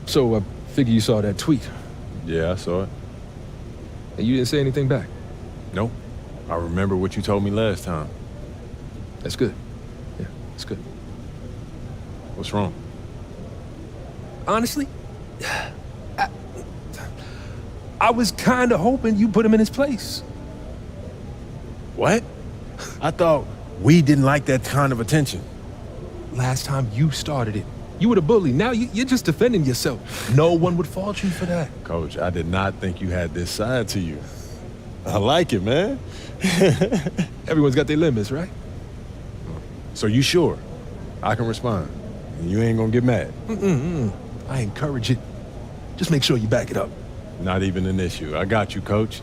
So I figure you saw that tweet. Yeah, I saw it. And you didn't say anything back. Nope. I remember what you told me last time. That's good. Yeah, that's good. What's wrong? Honestly, I was kind of hoping you put him in his place. What? I thought we didn't like that kind of attention. Last time you started it, you were the bully. Now you're just defending yourself. No one would fault you for that. Coach, I did not think you had this side to you. I like it, man. Everyone's got their limits, right? So you sure I can respond? You ain't gonna get mad? I encourage it. Just make sure you back it up. Not even an issue. I got you, Coach.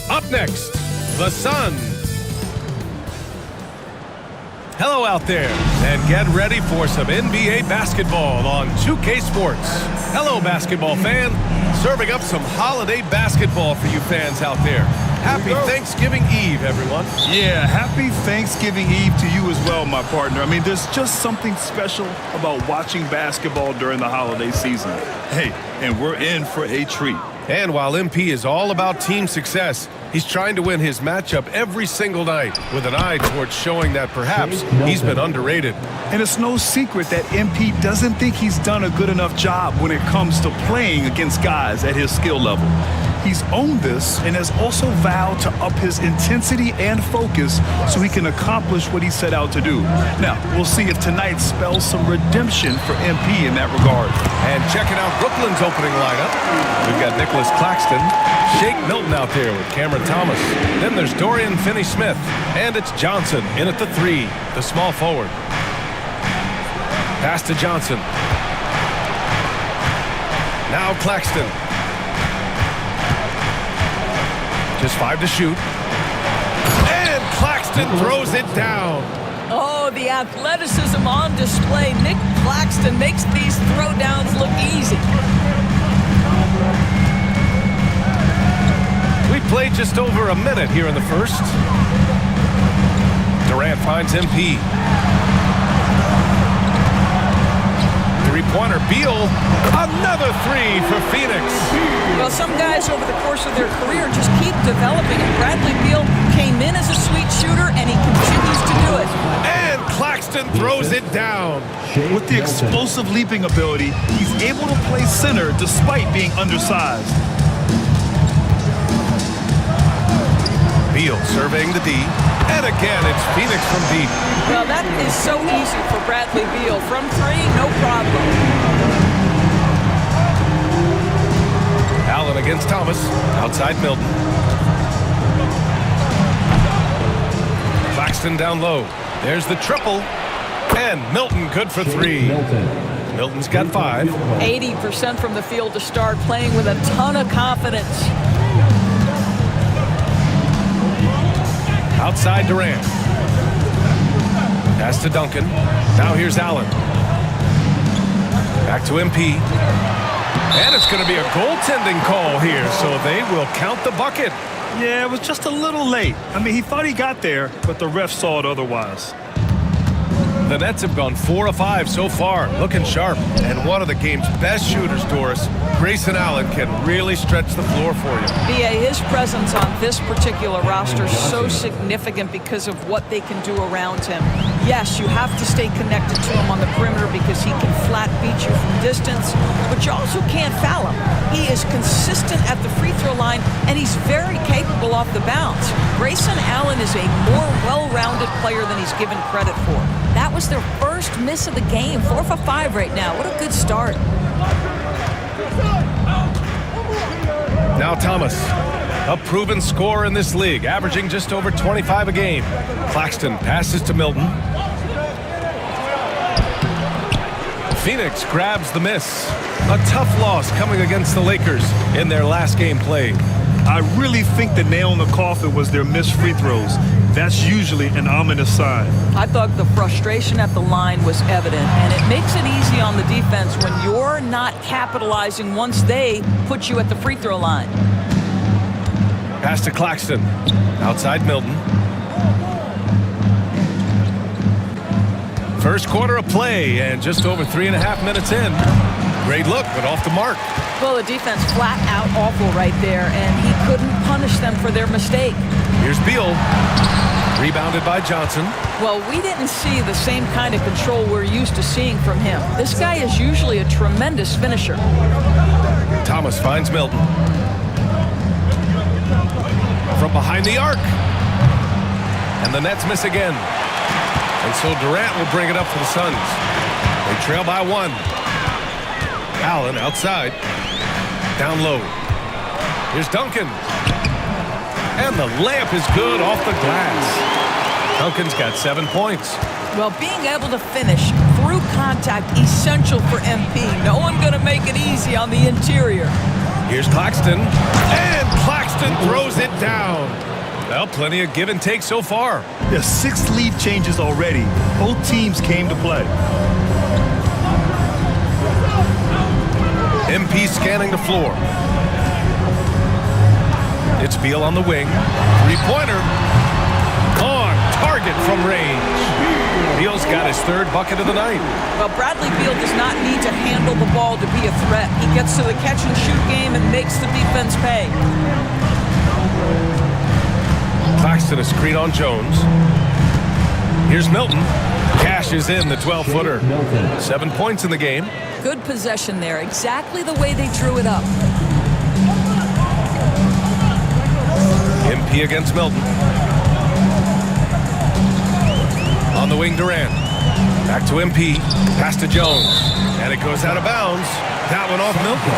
Up next, the Suns. Hello out there, and get ready for some NBA basketball on 2K Sports. Hello, basketball fan. Serving up some holiday basketball for you fans out there. Happy Thanksgiving Eve, everyone. Yeah, happy Thanksgiving Eve to you as well, my partner. I mean, there's just something special about watching basketball during the holiday season. Hey, and we're in for a treat. And while MP is all about team success, he's trying to win his matchup every single night with an eye towards showing that perhaps he's been underrated. And it's no secret that MP doesn't think he's done a good enough job when it comes to playing against guys at his skill level. He's owned this and has also vowed to up his intensity and focus so he can accomplish what he set out to do. Now, we'll see if tonight spells some redemption for MP in that regard. And checking out Brooklyn's opening lineup, we've got Nicholas Claxton, Shake Milton out there with Cameron Thomas. Then there's Dorian Finney-Smith, and it's Johnson in at the 3, the small forward. Pass to Johnson. Now Claxton. Just 5 to shoot. And Claxton throws it down. Oh, the athleticism on display. Nick Claxton makes these throwdowns look easy. We played just over a minute here in the first. Durant finds MP. Three-pointer, Beal. Another three for Phoenix. Well, some guys over the course of their career just keep developing. And Bradley Beal came in as a sweet shooter, and he continues to do it. And Claxton throws it down. With the explosive leaping ability, he's able to play center despite being undersized. Beal surveying the D. And again, it's Phoenix from deep. Well, that is so easy for Bradley Beal. From 3, no problem. Allen against Thomas. Outside Milton. Claxton down low. There's the triple. And Milton good for 3. Milton's got 5. 80% from the field to start, playing with a ton of confidence. Outside Durant. Pass to Duncan. Now here's Allen. Back to MP. And it's going to be a goaltending call here, so they will count the bucket. Yeah, it was just a little late. I mean, he thought he got there, but the ref saw it otherwise. The Nets have gone 4 of 5 so far, looking sharp. And one of the game's best shooters, Doris, Grayson Allen, can really stretch the floor for you. BA, his presence on this particular roster is so significant because of what they can do around him. Yes, you have to stay connected to him on the perimeter because he can flat beat you from distance, but you also can't foul him. He is consistent at the free throw line, and he's very capable off the bounce. Grayson Allen is a more well-rounded player than he's given credit for. That was their first miss of the game. 4 for 5 right now. What a good start. Now Thomas, a proven scorer in this league, averaging just over 25 a game. Claxton passes to Milton. Phoenix grabs the miss. A tough loss coming against the Lakers in their last game played. I really think the nail in the coffin was their missed free throws. That's usually an ominous sign. I thought the frustration at the line was evident, and it makes it easy on the defense when you're not capitalizing once they put you at the free throw line. Pass to Claxton. Outside Milton. First quarter of play, and just over 3.5 minutes in. Great look, but off the mark. Well, the defense flat out awful right there, and he couldn't punish them for their mistake. Here's Beal. Rebounded by Johnson. Well, we didn't see the same kind of control we're used to seeing from him. This guy is usually a tremendous finisher. Thomas finds Milton. From behind the arc. And the Nets miss again. And so Durant will bring it up for the Suns. They trail by 1. Allen outside. Down low. Here's Duncan. And the layup is good off the glass. Duncan's got 7 points. Well, being able to finish through contact, essential for MP. No one going to make it easy on the interior. Here's Claxton. And Claxton throws it down. Well, plenty of give and take so far. There's 6 lead changes already. Both teams came to play. MP scanning the floor. It's Beal on the wing. Three-pointer. On target from range. Beal's got his 3rd bucket of the night. Well, Bradley Beal does not need to handle the ball to be a threat. He gets to the catch-and-shoot game and makes the defense pay. Claxton a screen on Jones. Here's Milton. Cashes in the 12-footer. 7 points in the game. Good possession there. Exactly the way they drew it up. MP against Milton. On the wing, Durant. Back to MP. Pass to Jones. And it goes out of bounds. That one off Milton.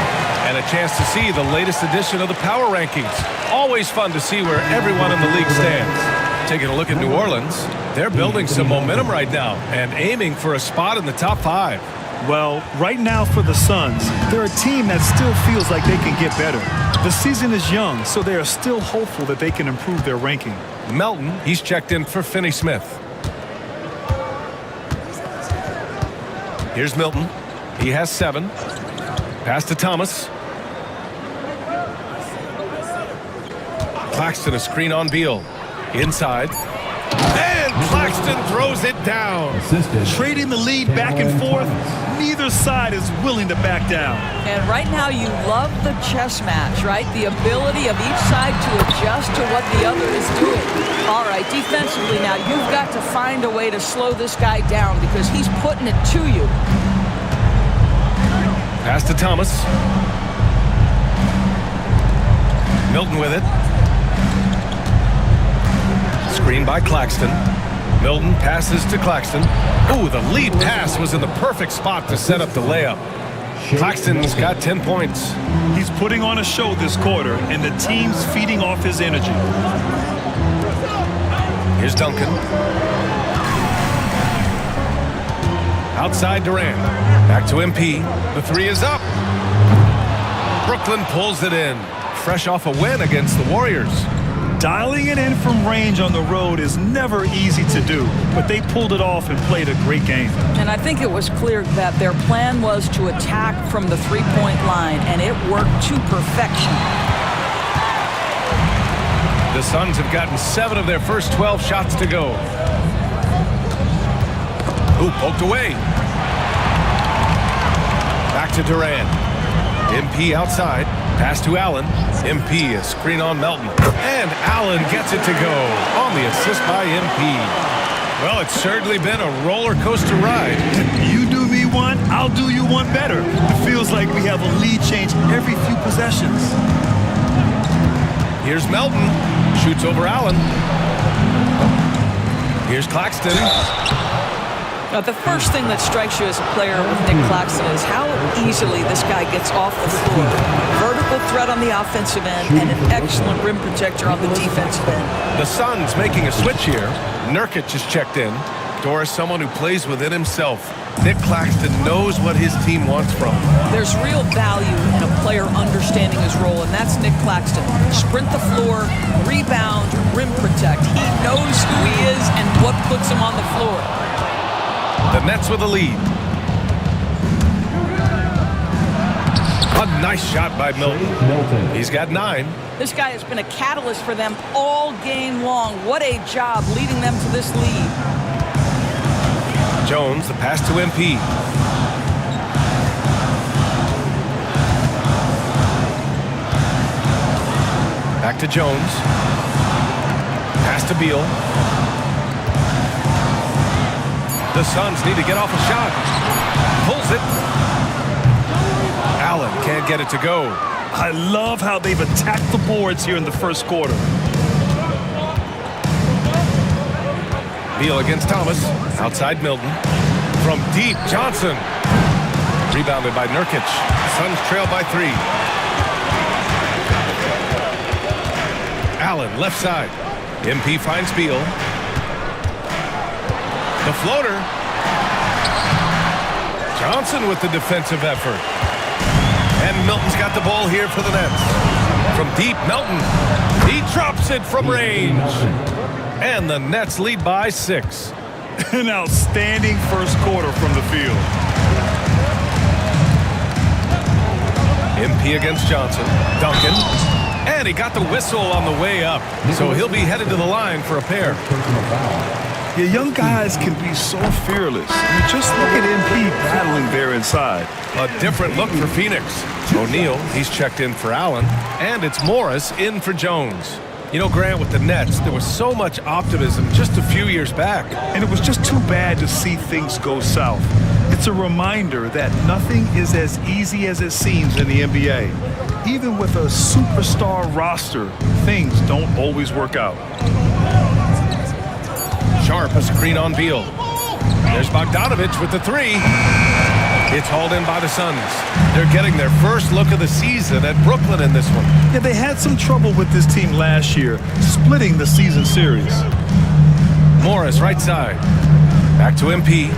And a chance to see the latest edition of the power rankings. Always fun to see where everyone in the league stands. Taking a look at New Orleans. They're building some momentum right now and aiming for a spot in the top 5. Well, right now for the Suns, they're a team that still feels like they can get better. The season is young, so they are still hopeful that they can improve their ranking. Melton, he's checked in for Finney-Smith. Here's Milton. He has 7. Pass to Thomas. Claxton, a screen on Beal. Inside. And Claxton throws it down. Trading the lead back and forth, neither side is willing to back down. And right now you love the chess match, right? The ability of each side to adjust to what the other is doing. All right, defensively now, you've got to find a way to slow this guy down because he's putting it to you. Pass to Thomas. Milton with it. Screen by Claxton. Milton passes to Claxton. Ooh, the lead pass was in the perfect spot to set up the layup. Claxton's got 10 points. He's putting on a show this quarter, and the team's feeding off his energy. Here's Duncan. Outside Durant. Back to MP. The 3 is up. Brooklyn pulls it in. Fresh off a win against the Warriors. Dialing it in from range on the road is never easy to do, but they pulled it off and played a great game. And I think it was clear that their plan was to attack from the three-point line, and it worked to perfection. The Suns have gotten 7 of their first 12 shots to go. Ooh, poked away. Back to Durant. MP outside. Pass to Allen. MP, a screen on Melton. And Allen gets it to go on the assist by MP. Well, it's certainly been a roller coaster ride. You do me one, I'll do you one better. It feels like we have a lead change every few possessions. Here's Melton. Shoots over Allen. Here's Claxton. Now, the first thing that strikes you as a player with Nick Claxton is how easily this guy gets off the floor. Vertical threat on the offensive end and an excellent rim protector on the defensive end. The Suns making a switch here. Nurkic is checked in. Doris, someone who plays within himself. Nick Claxton knows what his team wants from him. There's real value in a player understanding his role, and that's Nick Claxton. Sprint the floor, rebound, rim protect. He knows who he is and what puts him on the floor. The Nets with a lead. A nice shot by Milton. He's got 9. This guy has been a catalyst for them all game long. What a job leading them to this lead. Jones, the pass to MP. Back to Jones. Pass to Beal. The Suns need to get off a shot. Pulls it. Allen can't get it to go. I love how they've attacked the boards here in the first quarter. Beal against Thomas. Outside Milton. From deep, Johnson. Rebounded by Nurkic. Suns trail by 3. Allen, left side. MP finds Beal. The floater. Johnson with the defensive effort. And Milton's got the ball here for the Nets. From deep, Melton. He drops it from range. And the Nets lead by 6. An outstanding first quarter from the field. MP against Johnson. Duncan. And he got the whistle on the way up. So he'll be headed to the line for a pair. Yeah, young guys can be so fearless. I mean, just look at MP battling there inside. A different look for Phoenix. O'Neal, he's checked in for Allen. And it's Morris in for Jones. You know, Grant, with the Nets, there was so much optimism just a few years back. And it was just too bad to see things go south. It's a reminder that nothing is as easy as it seems in the NBA. Even with a superstar roster, things don't always work out. Sharp, a screen on Beal. There's Bogdanovich with the 3. It's hauled in by the Suns. They're getting their first look of the season at Brooklyn in this one. Yeah, they had some trouble with this team last year, splitting the season series. Morris, right side. Back to MP.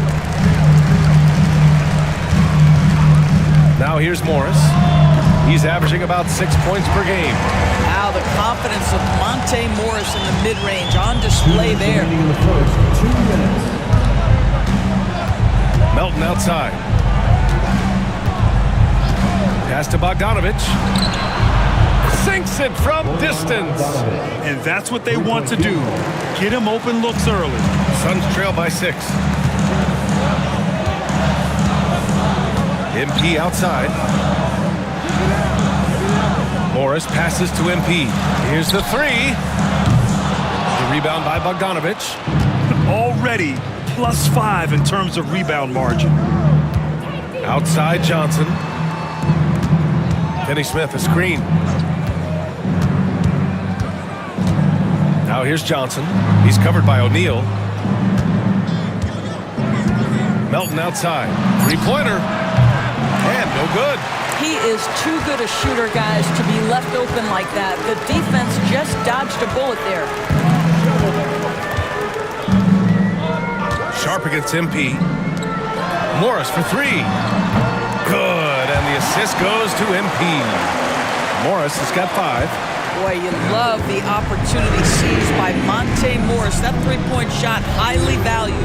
Now here's Morris. He's averaging about 6 points per game. Now the confidence of Monte Morris in the mid-range on display there. In the first 2 minutes. Melton outside. Pass to Bogdanovich. Sinks it from distance. And that's what they want to do. Get him open looks early. Suns trail by 6. MP outside. Morris passes to MP. Here's the 3. The rebound by Bogdanovich. Already +5 in terms of rebound margin. Outside Johnson. Kenny Smith, a screen. Now here's Johnson. He's covered by O'Neal. Melton outside. Three-pointer. And no good. He is too good a shooter, guys, to be left open like that. The defense just dodged a bullet there. Sharp against MP. Morris for 3. Good. And the assist goes to MP. Morris has got 5. Boy, you love the opportunity seized by Monte Morris. That three-point shot, highly valued.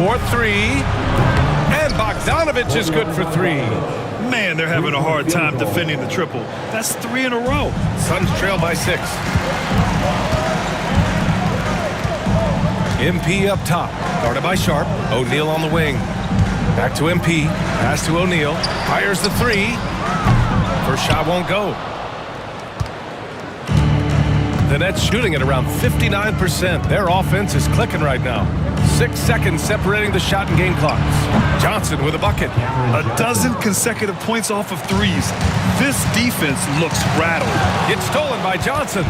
4-3. And Bogdanovich is good for 3. Man, they're having a hard time defending the triple. That's 3 in a row. Suns trail by 6. MP up top. Guarded by Sharp. O'Neal on the wing. Back to MP. Pass to O'Neal. Fires the 3. First shot won't go. The Nets shooting at around 59%. Their offense is clicking right now. 6 seconds separating the shot and game clocks. Johnson with a bucket. A dozen consecutive points off of threes. This defense looks rattled. It's stolen by Johnson.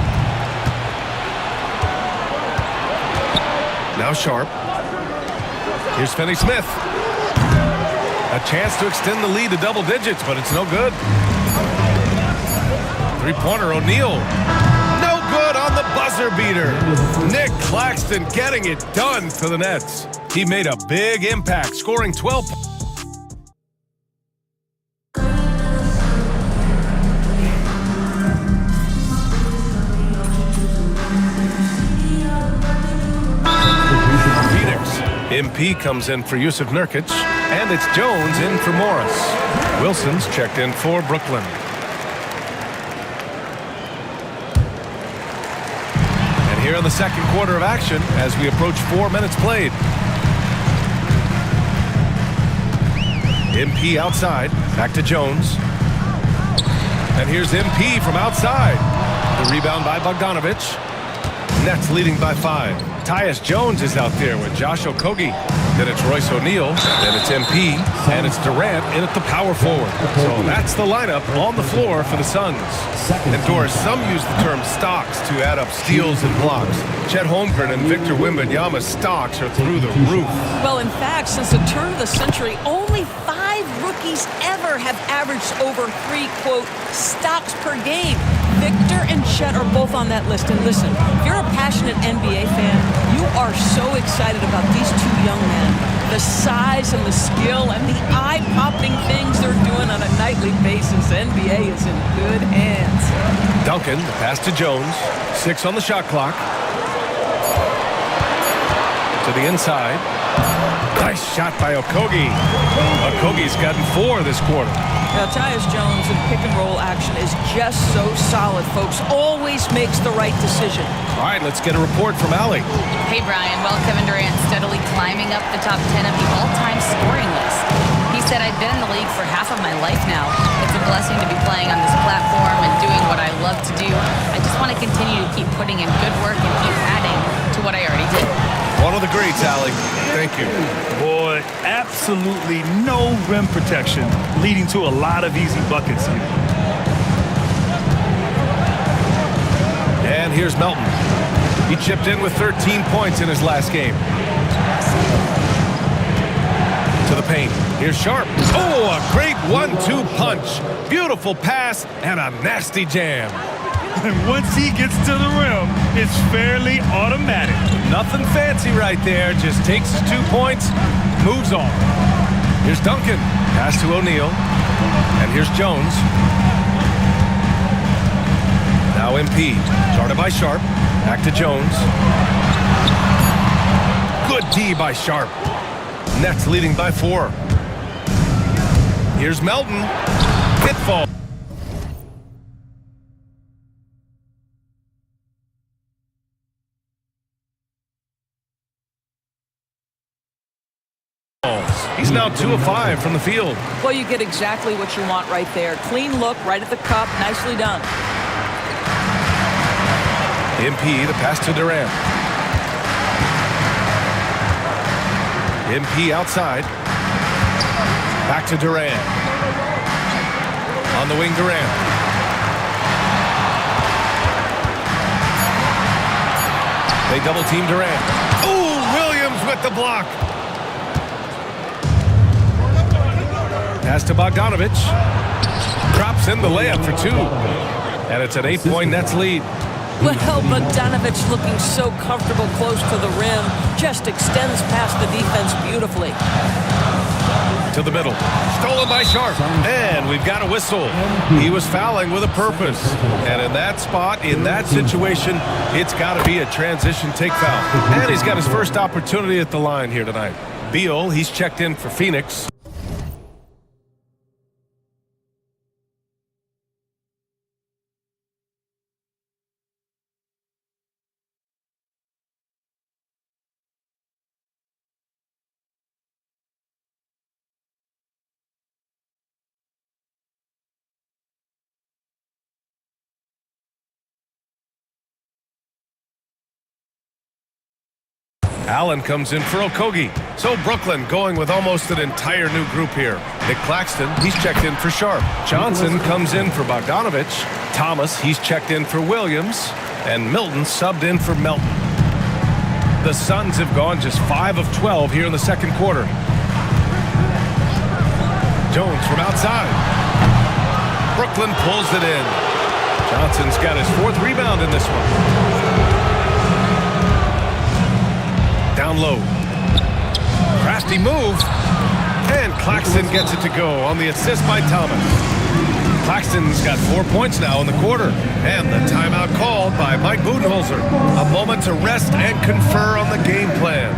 Now Sharp. Here's Finney Smith. A chance to extend the lead to double digits, but it's no good. Three-pointer O'Neal. No good on the buzzer beater. Nick Claxton getting it done for the Nets. He made a big impact, scoring 12 points. MP comes in for Yusuf Nurkic, and it's Jones in for Morris. Wilson's checked in for Brooklyn. And here in the second quarter of action, as we approach 4 minutes played. MP outside, back to Jones. And here's MP from outside. The rebound by Bogdanovich. Nets leading by 5. Tyus Jones is out there with Josh Okogie. Then it's Royce O'Neal. Then it's MP. And it's Durant in at the power forward. So that's the lineup on the floor for the Suns. And Doris, some use the term stocks to add up steals and blocks. Chet Holmgren and Victor Wembanyama's stocks are through the roof. Well, in fact, since the turn of the century, only 5 rookies ever have averaged over 3, quote, stocks per game. Victor and Chet are both on that list. And listen, if you're a passionate NBA fan, you are so excited about these 2 young men. The size and the skill and the eye-popping things they're doing on a nightly basis. NBA is in good hands. Duncan, the pass to Jones. 6 on the shot clock. To the inside. Nice shot by Okogie. Okogie's gotten 4 this quarter. Now, Tyus Jones in pick-and-roll action is just so solid, folks. Always makes the right decision. All right, let's get a report from Allie. Hey, Brian. Well, Kevin Durant steadily climbing up the top 10 of the all-time scoring list. He said, I've been in the league for half of my life now. It's a blessing to be playing on this platform and doing what I love to do. I just want to continue to keep putting in good work and keep adding to what I already did. One of the greats, Allie. Thank you. Boy, absolutely no rim protection, leading to a lot of easy buckets here. And here's Melton. He chipped in with 13 points in his last game. To the paint. Here's Sharp. Oh, a great 1-2 punch. Beautiful pass and a nasty jam. And once he gets to the rim, it's fairly automatic. Nothing fancy right there. Just takes his 2 points, moves on. Here's Duncan. Pass to O'Neal. And here's Jones. Now MP. Started by Sharp. Back to Jones. Good D by Sharp. Nets leading by 4. Here's Melton. Pitfall. He's now 2 of 5 from the field. Well, you get exactly what you want right there. Clean look, right at the cup. Nicely done. MP, the pass to Durant. MP outside. Back to Durant. On the wing, Durant. They double team Durant. Ooh, Williams with the block. Pass to Bogdanovich. Drops in the layup for 2. And it's an 8-point Nets lead. Well, Bogdanovich looking so comfortable close to the rim. Just extends past the defense beautifully. To the middle. Stolen by Sharp. And we've got a whistle. He was fouling with a purpose. And in that spot, in that situation, it's got to be a transition take foul. And he's got his first opportunity at the line here tonight. Beal, he's checked in for Phoenix. Allen comes in for Okogie. So Brooklyn going with almost an entire new group here. Nick Claxton, he's checked in for Sharp. Johnson comes in for Bogdanovich. Thomas, he's checked in for Williams. And Milton subbed in for Melton. The Suns have gone just 5 of 12 here in the second quarter. Jones from outside. Brooklyn pulls it in. Johnson's got his 4th rebound in this one. Down low. Crafty move. And Claxton gets it to go on the assist by Thomas. Claxton's got 4 points now in the quarter. And the timeout called by Mike Budenholzer. A moment to rest and confer on the game plan.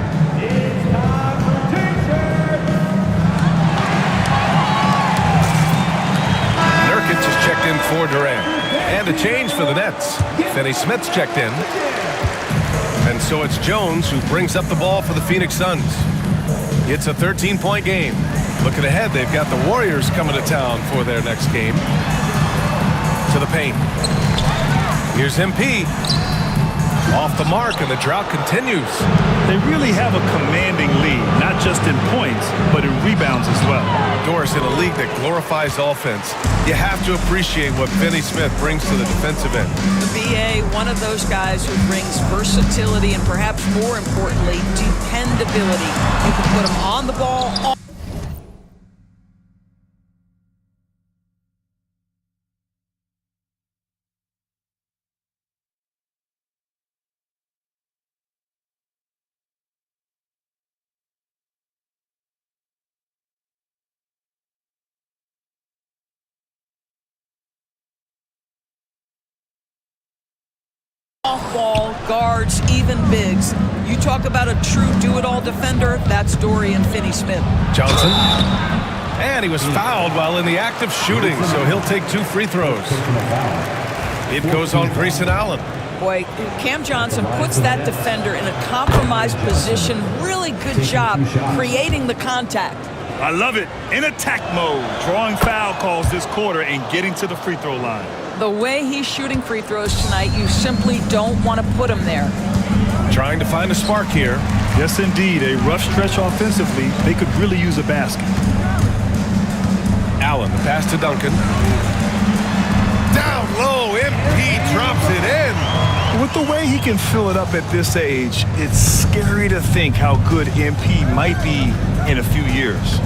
Nurkic is checked in for Durant. And a change for the Nets. Finney-Smith's checked in. And so it's Jones who brings up the ball for the Phoenix Suns. It's a 13-point game. Looking ahead, they've got the Warriors coming to town for their next game. To the paint. Here's MP. Off the mark, and the drought continues. They really have a commanding lead, not just in points, but in rebounds as well. Doris, in a league that glorifies offense, you have to appreciate what Finney-Smith brings to the defensive end. The BA, one of those guys who brings versatility and perhaps more importantly, dependability. You can put him on the ball. Off-ball, guards, even bigs. You talk about a true do-it-all defender, that's Dorian Finney-Smith. Johnson. And he was fouled while in the act of shooting, so he'll take 2 free throws. It goes on Grayson Allen. Boy, Cam Johnson puts that defender in a compromised position. Really good job creating the contact. I love it. In attack mode, drawing foul calls this quarter and getting to the free throw line. The way he's shooting free throws tonight, you simply don't want to put him there. Trying to find a spark here. Yes, indeed. A rough stretch offensively. They could really use a basket. Allen, the pass to Duncan. Down low, MP drops it in. With the way he can fill it up at this age, it's scary to think how good MP might be in a few years.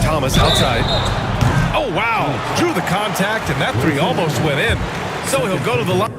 Thomas outside. Oh, wow. Drew the contact, and that 3 almost went in. So he'll go to the line.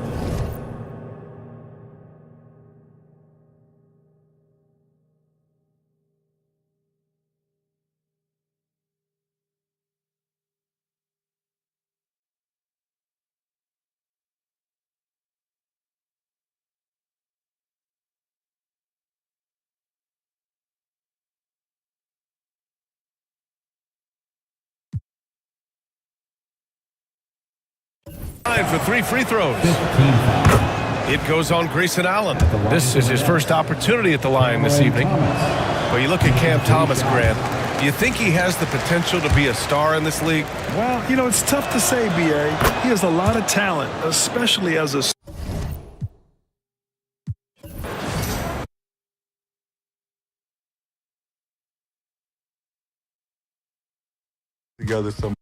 Line for 3 free throws. 15 foul. It goes on Grayson Allen. This is his first opportunity at the line this evening. Well, you look at Cam Thomas, Grant. Do you think he has the potential to be a star in this league? Well, it's tough to say, B.A. He has a lot of talent, especially as a together some.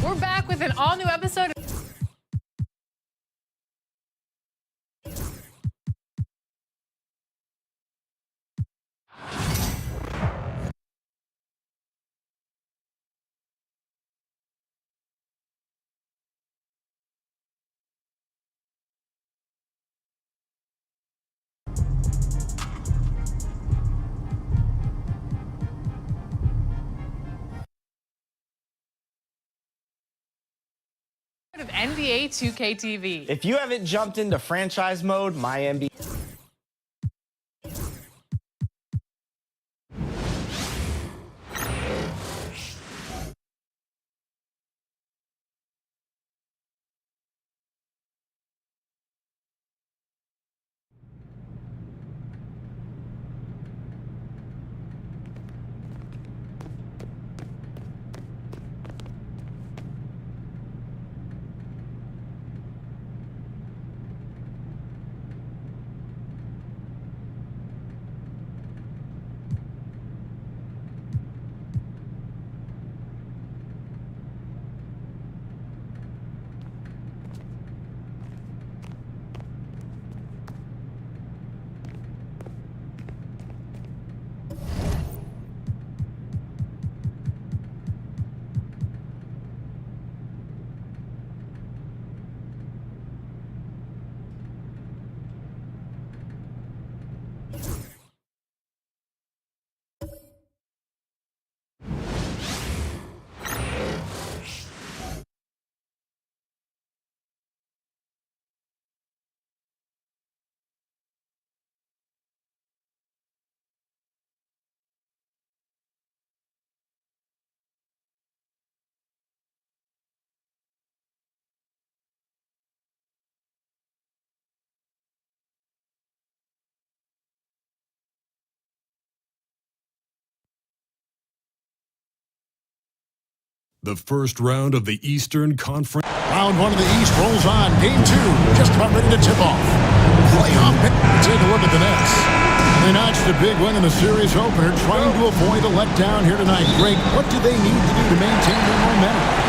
We're back with an all-new episode. Of NBA 2K TV. If you haven't jumped into franchise mode, my NBA. The first round of the Eastern Conference. Round 1 of the East rolls on. Game 2, just about ready to tip off. Playoff. Take a look at the Nets. They notched a big win in the series opener, trying to avoid a letdown here tonight. Greg, what do they need to do to maintain their momentum?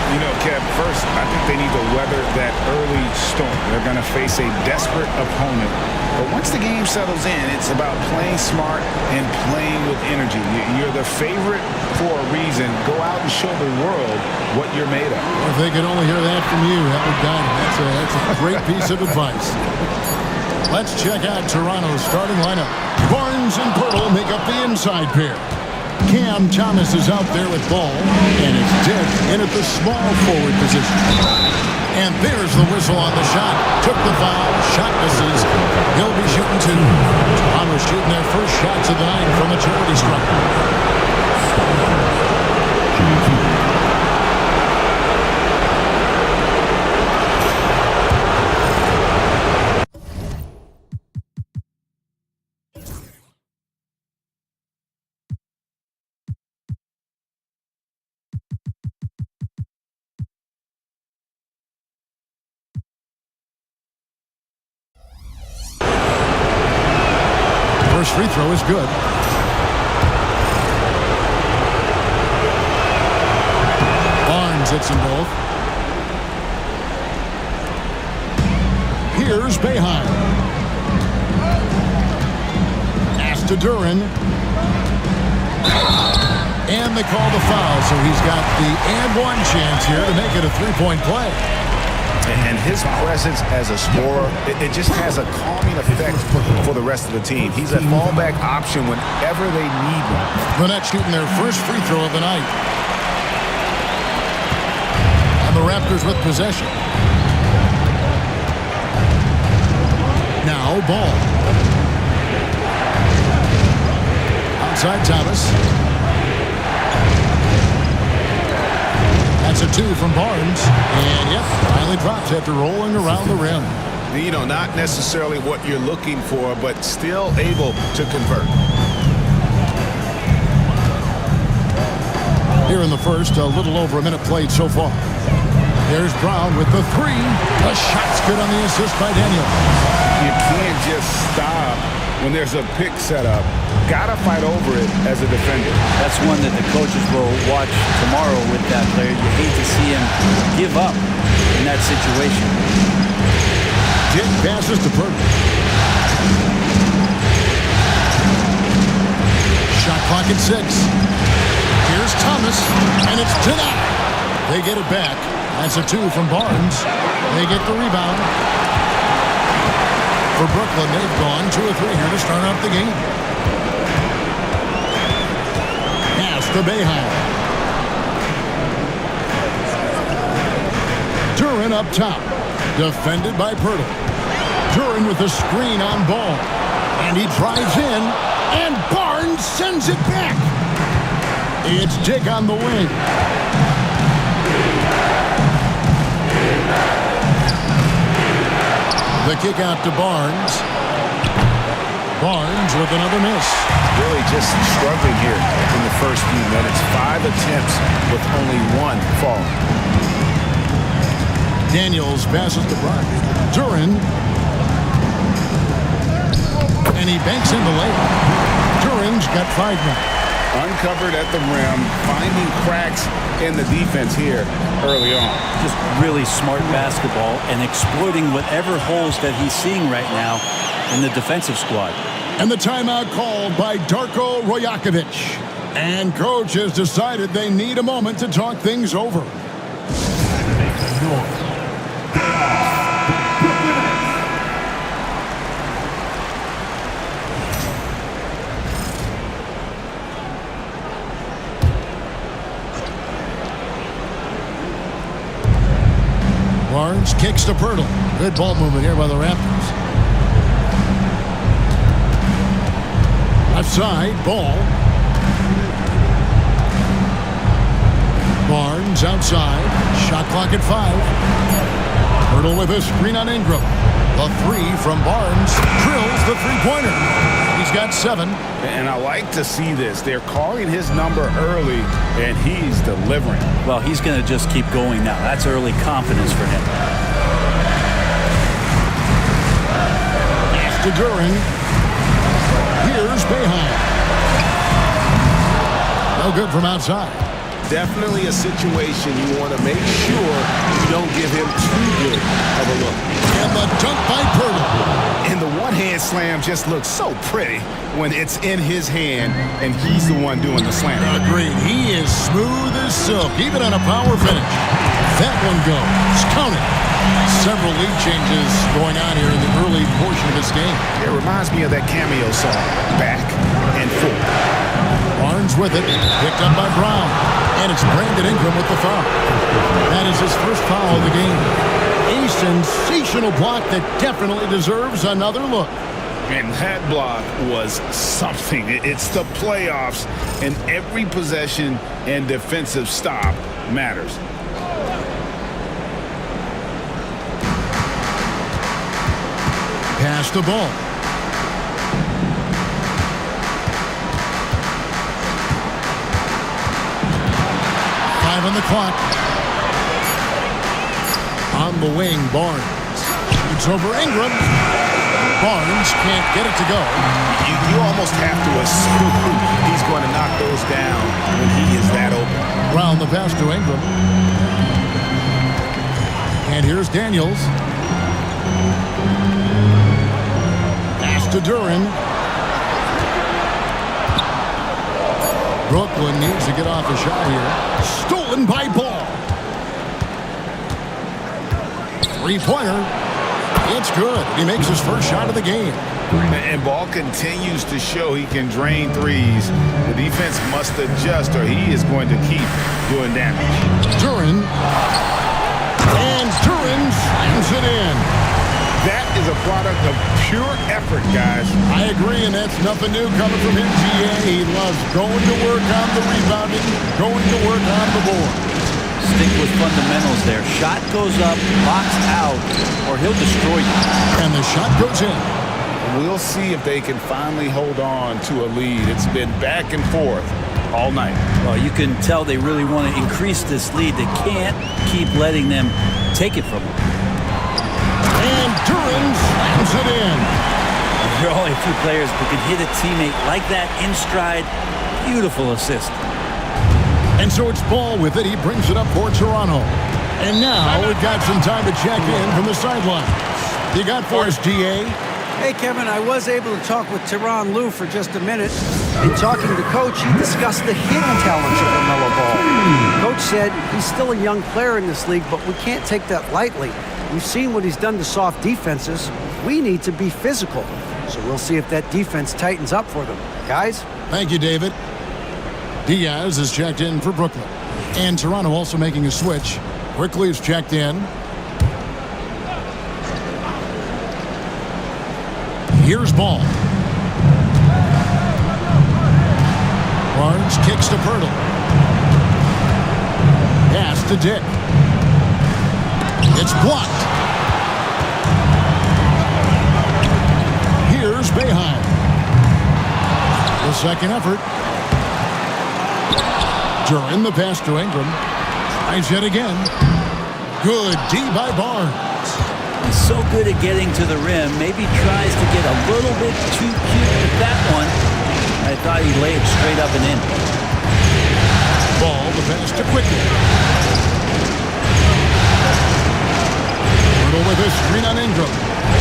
Kev, first, I think they need to weather that early storm. They're going to face a desperate opponent. But once the game settles in, it's about playing smart and playing with energy. You're the favorite for a reason. Go out and show the world what you're made of. If they could only hear that from you, that would guide them. That's a great piece of advice. Let's check out Toronto's starting lineup. Barnes and Pirtle make up the inside pair. Cam Thomas is out there with ball, and it's Dick in at the small forward position. And there's the whistle on the shot. Took the foul, shot misses. He'll be shooting 2. Toronto shooting their first shots of the night from a charity stripe. First free throw is good. Barnes hits them both. Here's Boeheim. Pass to Duran. And they call the foul, so he's got the and one chance here to make it a three-point play. And his presence as a scorer, it just has a calming effect for the rest of the team. He's a fallback option whenever they need one. The Nets shooting their first free throw of the night. And the Raptors with possession. Now Ball. Outside Thomas. That's a two from Barnes. And yep, finally drops after rolling around the rim. You know, not necessarily what you're looking for, but still able to convert. Here in the first, a little over a minute played so far. There's Brown with the three. The shot's good on the assist by Daniel. You can't just stop when there's a pick set up. Gotta fight over it as a defender. That's one that the coaches will watch tomorrow with that player. You hate to see him give up in that situation. Dick passes to Purtle. Shot clock at 6. Here's Thomas, and it's denied. They get it back. That's a two from Barnes. They get the rebound. For Brooklyn, they've gone 2 of 3 here to start off the game. Pass to Boeheim. Duren up top. Defended by Pirtle. Duren with a screen on Ball. And he drives in. And Barnes sends it back. It's Dick on the wing. The kick out to Barnes. Barnes with another miss. Really just struggling here in the first few minutes. 5 attempts with only 1 fall. Daniels passes to Brown. Duren. And he banks in the layup. Duren's got 5 now. Uncovered at the rim, finding cracks in the defense here early on. Just really smart basketball and exploiting whatever holes that he's seeing right now in the defensive squad. And the timeout called by Darko Rojakovic. And coach has decided they need a moment to talk things over. Barnes kicks to Pirtle. Good ball movement here by the Raptors. Left side, Ball. Barnes outside. Shot clock at 5. Pirtle with a screen on Ingram. The 3 from Barnes. Drills the three-pointer. He's got 7. And I like to see this. They're calling his number early, and he's delivering. Well, he's going to just keep going now. That's early confidence for him. Pass to Duren. Here's Boeheim. No good from outside. Definitely a situation you want to make sure you don't give him too good of a look. And the dunk by Pirtle. And the one-hand slam just looks so pretty when it's in his hand and he's the one doing the slam. Agreed. He is smooth as silk, even on a power finish. That one goes. Counted. Several lead changes going on here in the early portion of this game. It reminds me of that cameo song, Back and Forth. Barnes with it. Picked up by Brown. And it's Brandon Ingram with the foul. That is his first foul of the game. A sensational block that definitely deserves another look. And that block was something. It's the playoffs, and every possession and defensive stop matters. Pass the ball. On the clock. On the wing, Barnes. It's over Ingram. Barnes can't get it to go. You almost have to assume he's going to knock those down when he is that open. Round the pass to Ingram. And here's Daniels. Pass to Duren. Brooklyn needs to get off a shot here. Stolen by Ball. Three-pointer. It's good. He makes his first shot of the game. And Ball continues to show he can drain threes. The defense must adjust or he is going to keep doing damage. Duren. And Duren slams it in. That is a product of pure effort, guys. I agree, and that's nothing new coming from him, GA. He loves going to work on the rebounding, going to work on the board. Stick with fundamentals there. Shot goes up, box out, or he'll destroy you. And the shot goes in. We'll see if they can finally hold on to a lead. It's been back and forth all night. Well, you can tell they really want to increase this lead. They can't keep letting them take it from them. And Duren slams it in. There are only a few players who can hit a teammate like that in stride. Beautiful assist. And so it's Ball with it. He brings it up for Toronto. And now we've got some time to check in from the sideline. You got for us, DA? Hey, Kevin, I was able to talk with Tyronn Lue for just a minute. In talking to Coach, he discussed the hitting talents of LaMelo Ball. Coach said he's still a young player in this league, but we can't take that lightly. We've seen what he's done to soft defenses. We need to be physical. So we'll see if that defense tightens up for them. Guys? Thank you, David. Diaz is checked in for Brooklyn. And Toronto also making a switch. Quickly is checked in. Here's Ball. Barnes kicks to Pirtle. Pass to Dick. It's blocked. Here's Boeheim. The second effort. Duren the pass to Ingram. Tries yet again. Good D by Barnes. He's so good at getting to the rim. Maybe tries to get a little bit too cute with that one. I thought he'd lay it straight up and in. Ball the pass to Quickly. Pirtle with his screen on Ingram.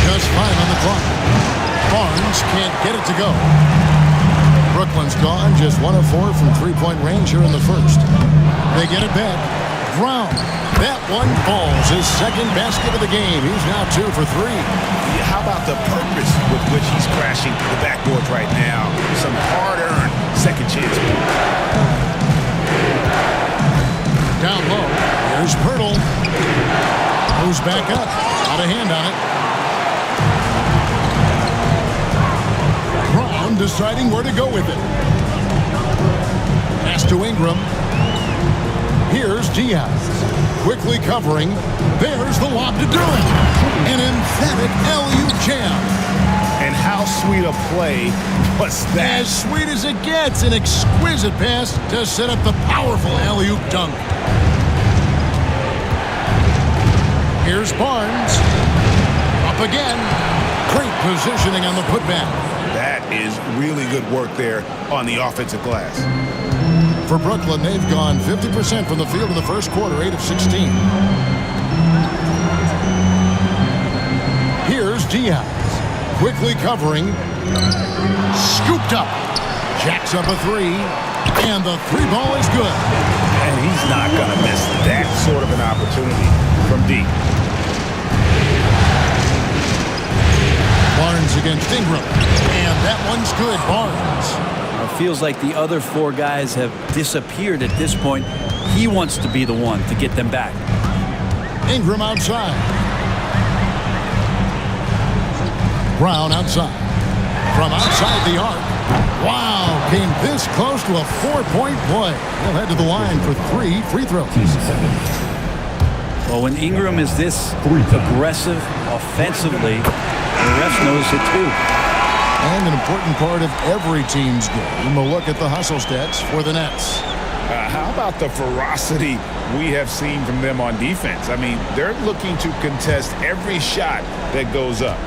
Just 5 on the clock. Barnes can't get it to go. Brooklyn's gone. Just 1 of 4 from three-point range here in the first. They get it back. Brown. That one falls. His second basket of the game. He's now 2 for 3. Yeah, how about the purpose with which he's crashing the backboards right now? Some hard-earned second chance. Down low. Here's Pirtle. Moves back up. Got a hand on it. Brown deciding where to go with it. Pass to Ingram. Here's Diaz. Quickly covering. There's the lob to Duren. An emphatic LU jam. And how sweet a play was that? As sweet as it gets. An exquisite pass to set up the powerful alley-oop dunk. Here's Barnes. Up again. Great positioning on the putback. That is really good work there on the offensive glass. For Brooklyn, they've gone 50% from the field in the first quarter, 8 of 16. Here's Diaz. Quickly covering. Scooped up. Jacks up a 3. And the 3 ball is good. And he's not going to miss that sort of an opportunity from deep. Barnes against Ingram. And that one's good. Barnes. It feels like the other 4 guys have disappeared at this point. He wants to be the one to get them back. Ingram outside. Brown outside. From outside the arc. Wow, came this close to a 4-point play. He'll head to the line for 3 free throws. Well, when Ingram is this aggressive offensively, the ref knows it too. And an important part of every team's game, we'll look at the hustle stats for the Nets. How about the ferocity we have seen from them on defense? I mean, they're looking to contest every shot that goes up.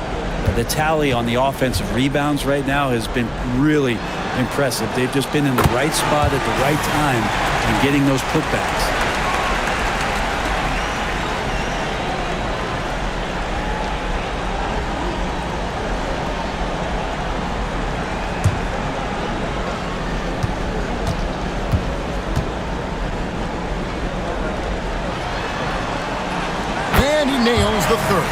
The tally on the offensive rebounds right now has been really impressive. They've just been in the right spot at the right time and getting those putbacks. the third.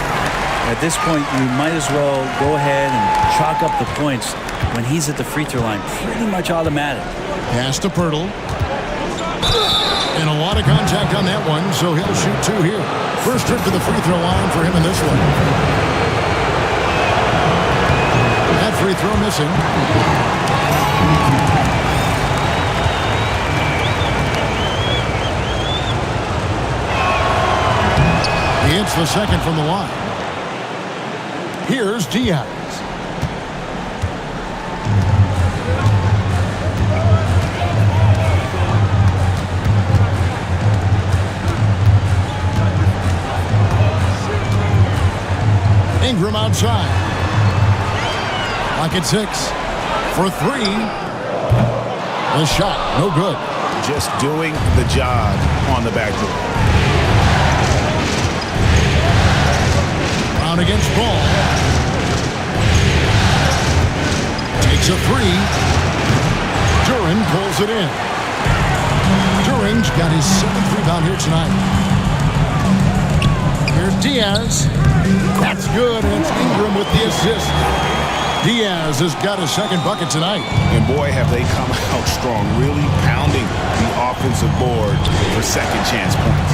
At this point, you might as well go ahead and chalk up the points when he's at the free throw line. Pretty much automatic. Pass to Pirtle. And a lot of contact on that one, so he'll shoot 2 here. First trip to the free throw line for him in this one. That free throw missing. He hits the second from the line. Here's Diaz. Ingram outside. Lock at 6. For 3. The shot, no good. Just doing the job on the backdoor. Brown against Ball. Takes a 3. Duren pulls it in. Duren's got his 7th rebound here tonight. Here's Diaz. That's good, and it's Ingram with the assist. Diaz has got his 2nd bucket tonight. And boy, have they come out strong, really pounding the offensive board for second chance points.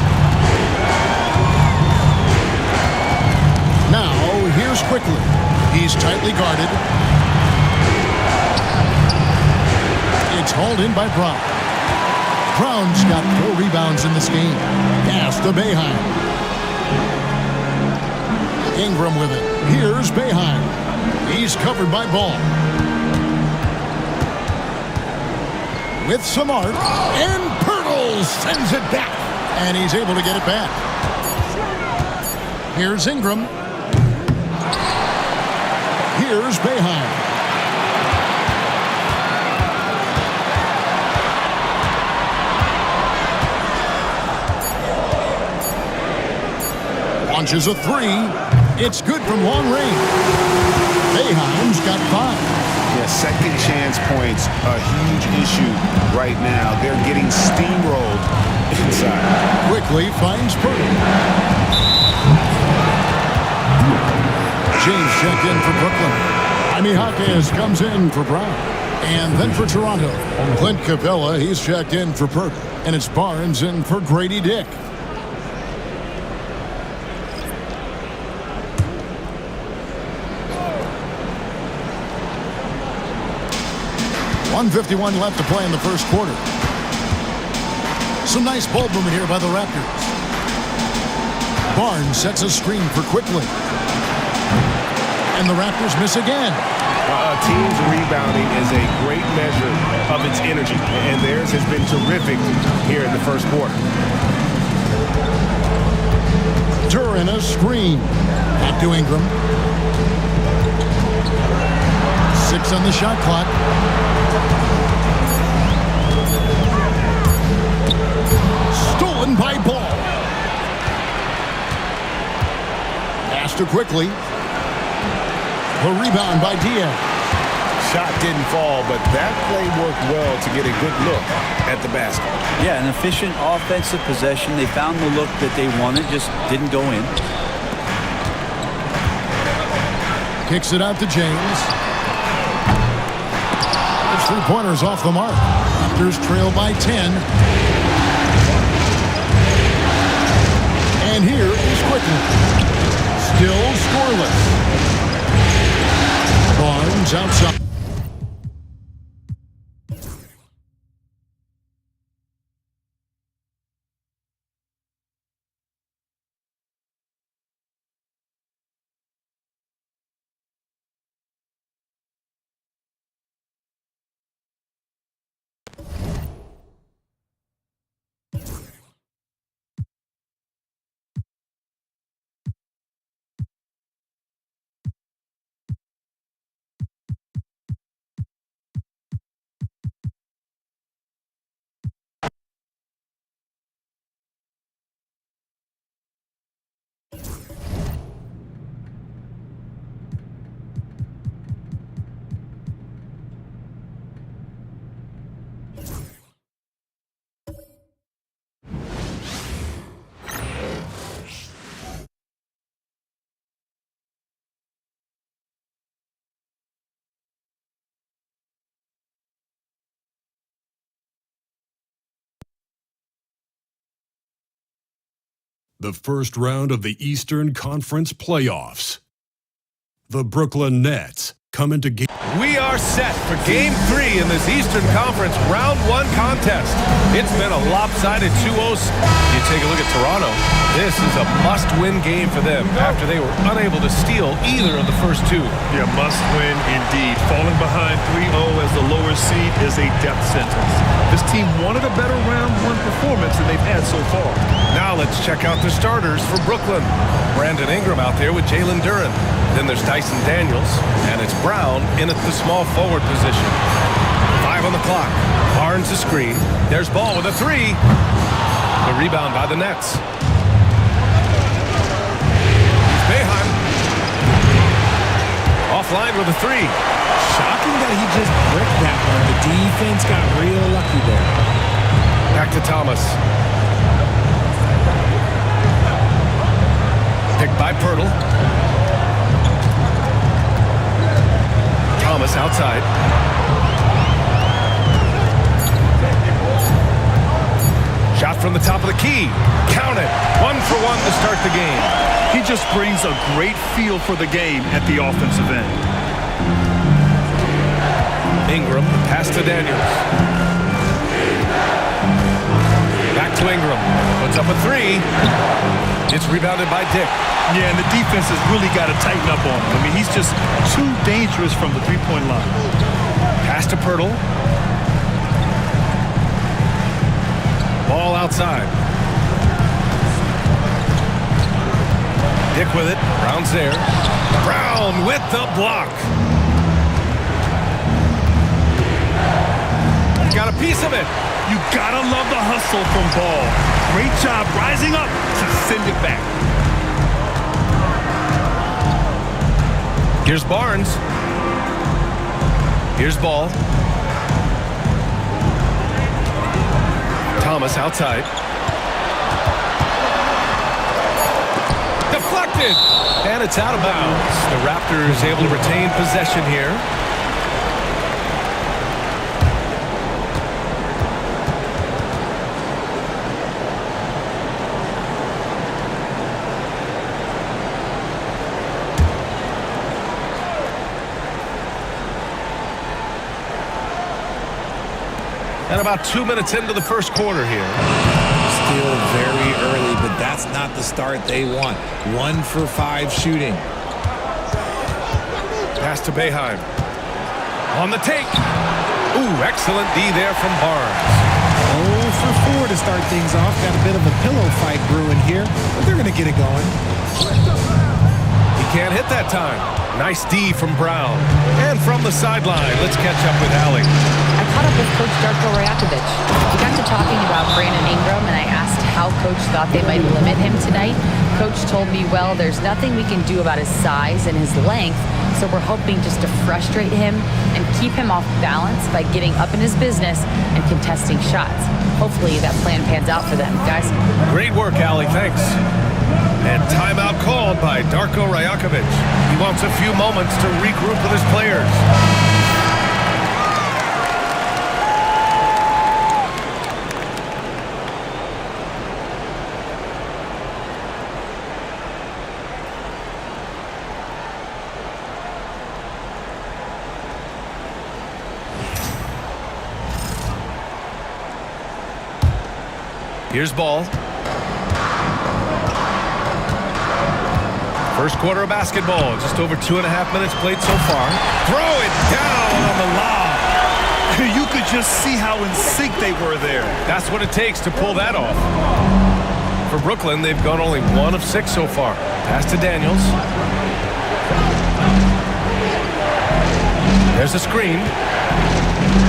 Now, here's Quickly. He's tightly guarded. It's hauled in by Brown. Brown's got 4 rebounds in this game. Pass to Boeheim. Ingram with it. Here's Boeheim. He's covered by Ball. With some art. And Pirtle sends it back. And he's able to get it back. Here's Ingram. Here's Boeheim. Launches a 3. It's good from long range. Boeheim's got 5. Yeah, second chance points, a huge issue right now. They're getting steamrolled inside. Quickly finds Pirtle. James checked in for Brooklyn. Jaime Jaquez comes in for Brown. And then for Toronto, Clint Capella, he's checked in for Pirtle. And it's Barnes in for Grady Dick. 1:51 left to play in the first quarter. Some nice ball movement here by the Raptors. Barnes sets a screen for Quickly. And the Raptors miss again. A team's rebounding is a great measure of its energy, and theirs has been terrific here in the first quarter. Duren a screen. Back to Ingram. 6 on the shot clock. Stolen by Ball. Pass to Quickly. The rebound by Diaz. Shot didn't fall, but that play worked well to get a good look at the basket. Yeah, an efficient offensive possession. They found the look that they wanted, just didn't go in. Kicks it out to James. His 3-pointers off the mark. Raptors trail by 10. And here is Quickly. Still scoreless. Barnes outside. the first round of the Eastern Conference playoffs. The Brooklyn Nets come into game. We are set for Game 3 in this Eastern Conference Round 1 contest. It's been a lopsided 2-0. You take a look at Toronto. This is a must-win game for them after they were unable to steal either of the first two. Yeah, must-win indeed. Falling behind 3-0 as the lower seed is a death sentence. This team wanted a better Round 1 performance than they've had so far. Now let's check out the starters for Brooklyn. Brandon Ingram out there with Jalen Duren. Then there's Dyson Daniels, and it's Brown in at the small forward position. 5 on the clock. Barnes the screen. There's Ball with a 3. The rebound by the Nets. Boeheim. Offline with a 3. Shocking that he just bricked that one. The defense got real lucky there. Back to Thomas. Picked by Pirtle. Thomas outside. Shot from the top of the key. Count it. 1 for 1 to start the game. He just brings a great feel for the game at the offensive end. Ingram, pass to Daniels. Back to Ingram. Puts up a 3. It's rebounded by Dick. Yeah, and the defense has really got to tighten up on him. I mean, he's just too dangerous from the three-point line. Pass to Pirtle. Ball outside. Dick with it. Brown's there. Brown with the block. Got a piece of it. You gotta love the hustle from Ball. Great job rising up to send it back. Here's Barnes. Here's Ball. Thomas outside. Deflected. And it's out of bounds. The Raptors able to retain possession here. And about 2 minutes into the first quarter here. Still very early, but that's not the start they want. 1 for 5 shooting. Pass to Boeheim. On the take. Ooh, excellent D there from Barnes. 0 for 4 to start things off. Got a bit of a pillow fight brewing here, but they're going to get it going. He can't hit that time. Nice D from Brown. And from the sideline, let's catch up with Allie. I caught up with Coach Darko Rajakovic. We got to talking about Brandon Ingram, and I asked how Coach thought they might limit him tonight. Coach told me, well, there's nothing we can do about his size and his length, so we're hoping just to frustrate him and keep him off balance by getting up in his business and contesting shots. Hopefully that plan pans out for them, guys. Great work, Allie. Thanks. And timeout called by Darko Rajakovic. He wants a few moments to regroup with his players. Here's Ball. First quarter of basketball. Just over 2.5 minutes played so far. Throw it down on the lob. You could just see how in sync they were there. That's what it takes to pull that off. For Brooklyn, they've gone only 1 of 6 so far. Pass to Daniels. There's a screen.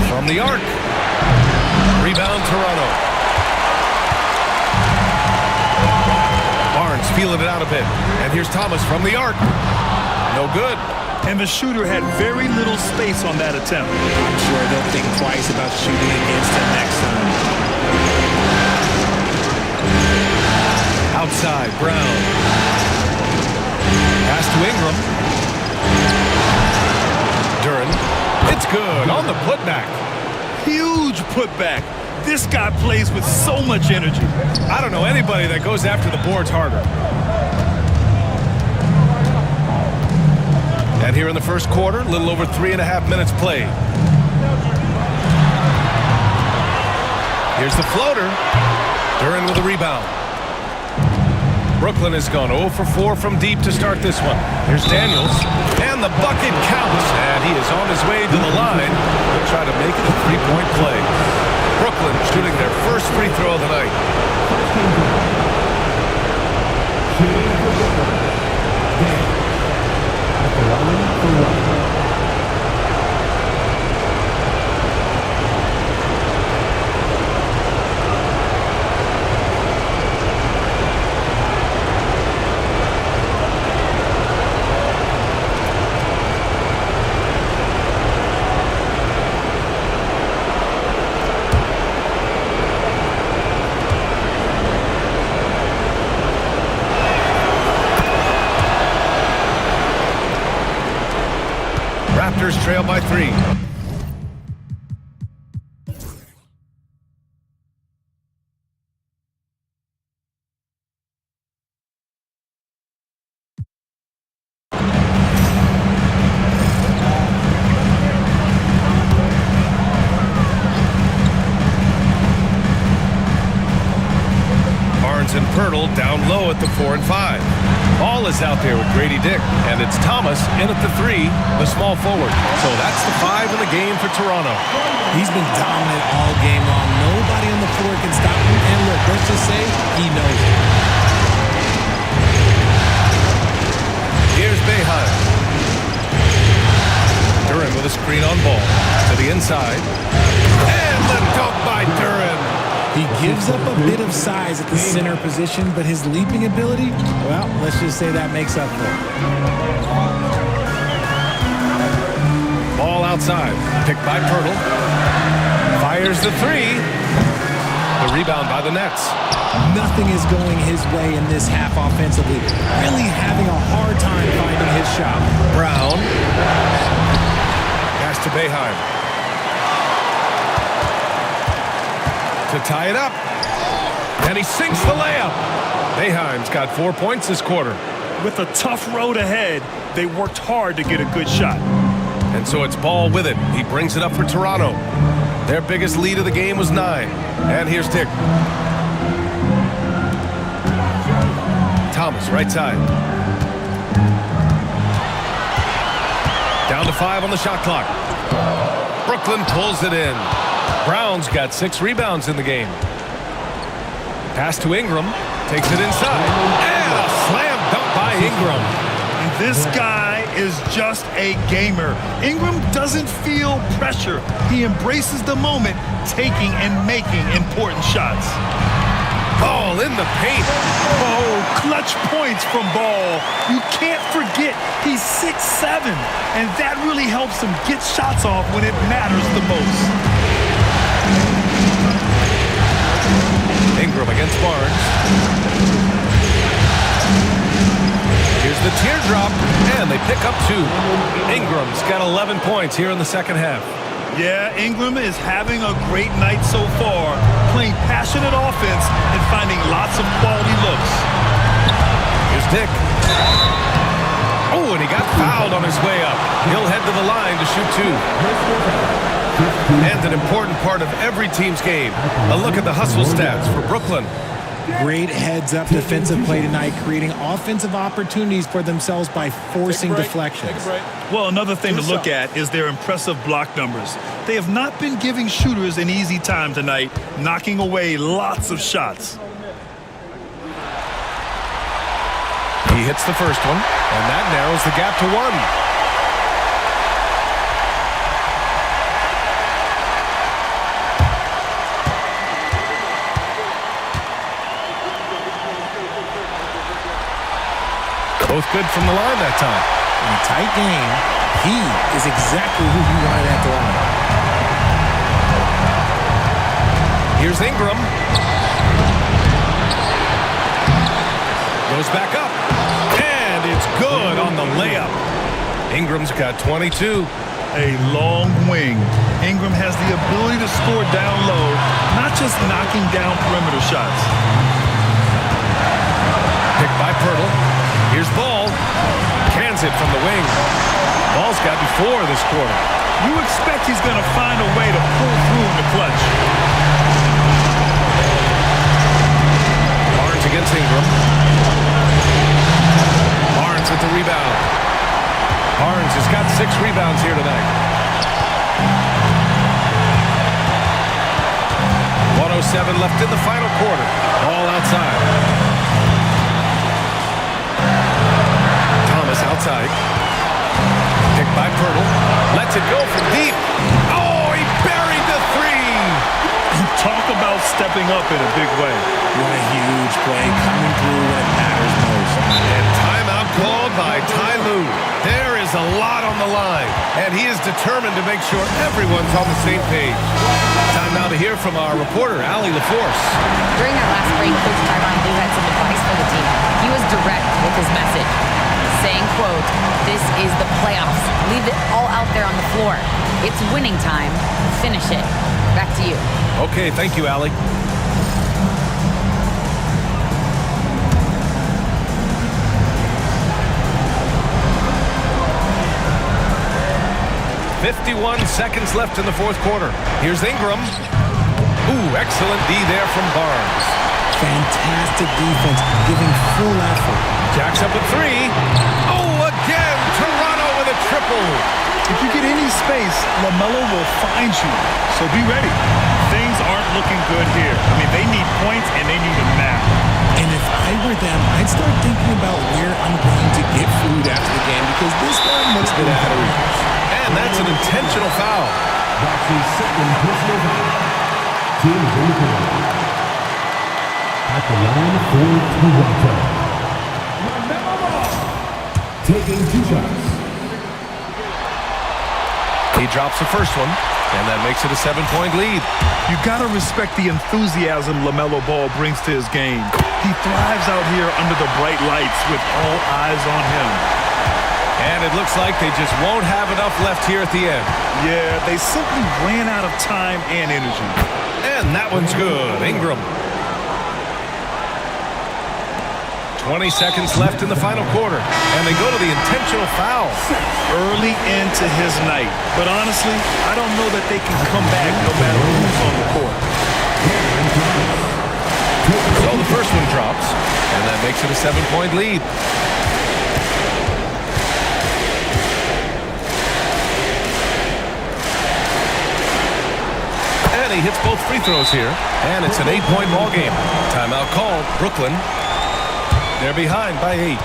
From the arc. Rebound, Toronto. Barnes feeling it out a bit. And here's Thomas from the arc. No good. And the shooter had very little space on that attempt. I'm sure they'll think twice about shooting against him next time. Outside, Brown. Pass to Ingram. Duren. It's good on the putback. Huge putback. This guy plays with so much energy. I don't know anybody that goes after the boards harder. And here in the first quarter, a little over 3.5 minutes played. Here's the floater. Duren with a rebound. Brooklyn has gone 0 for 4 from deep to start this one. Here's Daniels. And the bucket counts. And he is on his way to the line. They'll try to make it a three-point play. Brooklyn shooting their first free throw of the night. Raptors trail by 3. Barnes and Pirtle down low at the 4 and 5. Ball is out there with Grady Dick, and it's Thomas in at the 3, the small forward. So that's the 5 in the game for Toronto. He's been dominant all game long. Nobody on the floor can stop him. And look, let's just say he knows it. Here's Boeheim. Duren with a screen on ball. To the inside. And the dunk by Duren. He gives up a bit of size at the center position, but his leaping ability, well, let's just say that makes up for it. Ball outside. Picked by Pirtle. Fires the 3. The rebound by the Nets. Nothing is going his way in this half offensively. Really having a hard time finding his shot. Brown. Pass to Boeheim. To tie it up. And he sinks the layup. Boeheim's got 4 points this quarter. With a tough road ahead, they worked hard to get a good shot. And so it's Ball with it. He brings it up for Toronto. Their biggest lead of the game was 9. And here's Dick. Thomas, right side. Down to 5 on the shot clock. Brooklyn pulls it in. Brown's got 6 rebounds in the game. Pass to Ingram. Takes it inside. And a slam dunk by Ingram. This guy is just a gamer. Ingram doesn't feel pressure. He embraces the moment, taking and making important shots. Ball in the paint. Oh, clutch points from Ball. You can't forget he's 6'7", and that really helps him get shots off when it matters the most. Ingram against Barnes. Here's the teardrop, and they pick up 2. Ingram's got 11 points here in the second half. Yeah, Ingram is having a great night so far, playing passionate offense and finding lots of quality looks. Here's Dick. Oh, and he got fouled on his way up. He'll head to the line to shoot 2. And an important part of every team's game. A look at the hustle stats for Brooklyn. Great heads-up defensive play tonight, creating offensive opportunities for themselves by forcing deflections. Well, another thing to look at is their impressive block numbers. They have not been giving shooters an easy time tonight, knocking away lots of shots. He hits the first one, and that narrows the gap to 1. Both good from the line that time. In a tight game, he is exactly who he wanted at the line. Here's Ingram. Goes back up. And it's good on the layup. Ingram's got 22. A long wing. Ingram has the ability to score down low, not knocking down perimeter shots. Picked by Pirtle. Here's Ball. Cans it from the wing. Ball's got before this quarter. You expect he's going to find a way to pull through in the clutch. Barnes against Ingram. Barnes with the rebound. Barnes has got 6 rebounds here tonight. 1:07 left in the final quarter. Ball outside. Thomas outside. Picked by Pirtle. Lets it go from deep. Oh, he buried the 3. Talk about stepping up in a big way. What a huge play coming through when it matters most. And timeout called by Ty Lue. There is a lot on the line, and he is determined to make sure everyone's on the same page. Time now to hear from our reporter, Allie LaForce. During that last break, Coach Tyronn Lue had some advice for the team. He was direct with his message, saying, quote, "This is the playoffs. Leave it all out there on the floor. It's winning time. Finish it." Back to you. Okay, thank you, Allie. "51 seconds left in the fourth quarter. Here's Ingram. Ooh, excellent D there from Barnes. Fantastic defense, giving full effort. Jacks up a 3. Oh, again, Toronto with a triple. If you get any space, LaMelo will find you. So be ready. Things aren't looking good here. I mean, they need points, and they need them now. And if I were them, I'd start thinking about where I'm going to get food after the game because this one looks a bit out of reach. And that's an intentional foul. That's his second personal foul. Team Vancouver. At the line for Toronto. Taking 2 shots. He drops the first one, and that makes it a 7-point lead. You gotta respect the enthusiasm LaMelo Ball brings to his game. He thrives out here under the bright lights with all eyes on him. And it looks like they just won't have enough left here at the end. Yeah, they simply ran out of time and energy. And that one's good. Ingram. 20 seconds left in the final quarter, and they go to the intentional foul. Early into his night. But honestly, I don't know that they can come back no matter who's on the court. So the first one drops, and that makes it a 7-point lead. And he hits both free throws here, and it's an 8-point ball game. Timeout called. Brooklyn. They're behind by 8.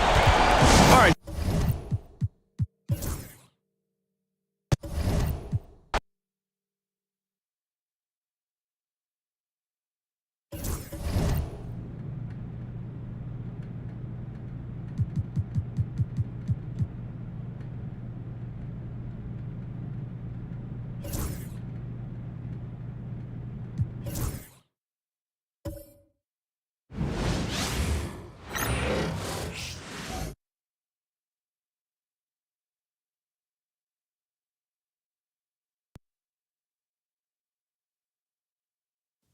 All right.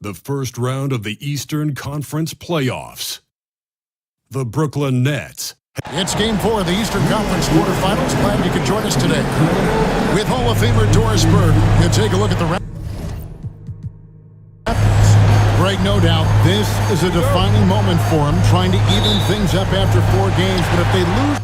The first round of the Eastern Conference playoffs. The Brooklyn Nets. It's Game 4 of the Eastern Conference quarterfinals. Glad you could join us today. With Hall of Famer Doris Burke, you take a look at the Raptors. Greg, no doubt, this is a defining moment for them, trying to even things up after 4 games. But if they lose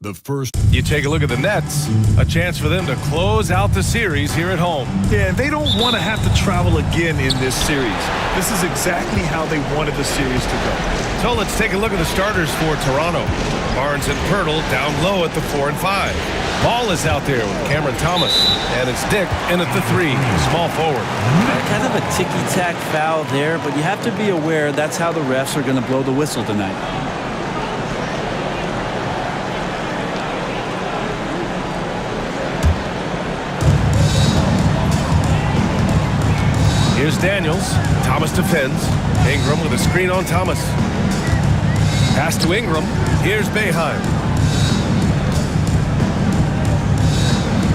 The first. You take a look at the Nets, a chance for them to close out the series here at home. Yeah, and they don't want to have to travel again in this series. This is exactly how they wanted the series to go. So let's take a look at the starters for Toronto. Barnes and Pirtle down low at the 4 and 5. Ball is out there with Cameron Thomas, and it's Dick in at the 3, small forward. Kind of a ticky-tack foul there, but you have to be aware that's how the refs are going to blow the whistle tonight. Here's Daniels. Thomas defends. Ingram with a screen on Thomas. Pass to Ingram. Here's Boeheim.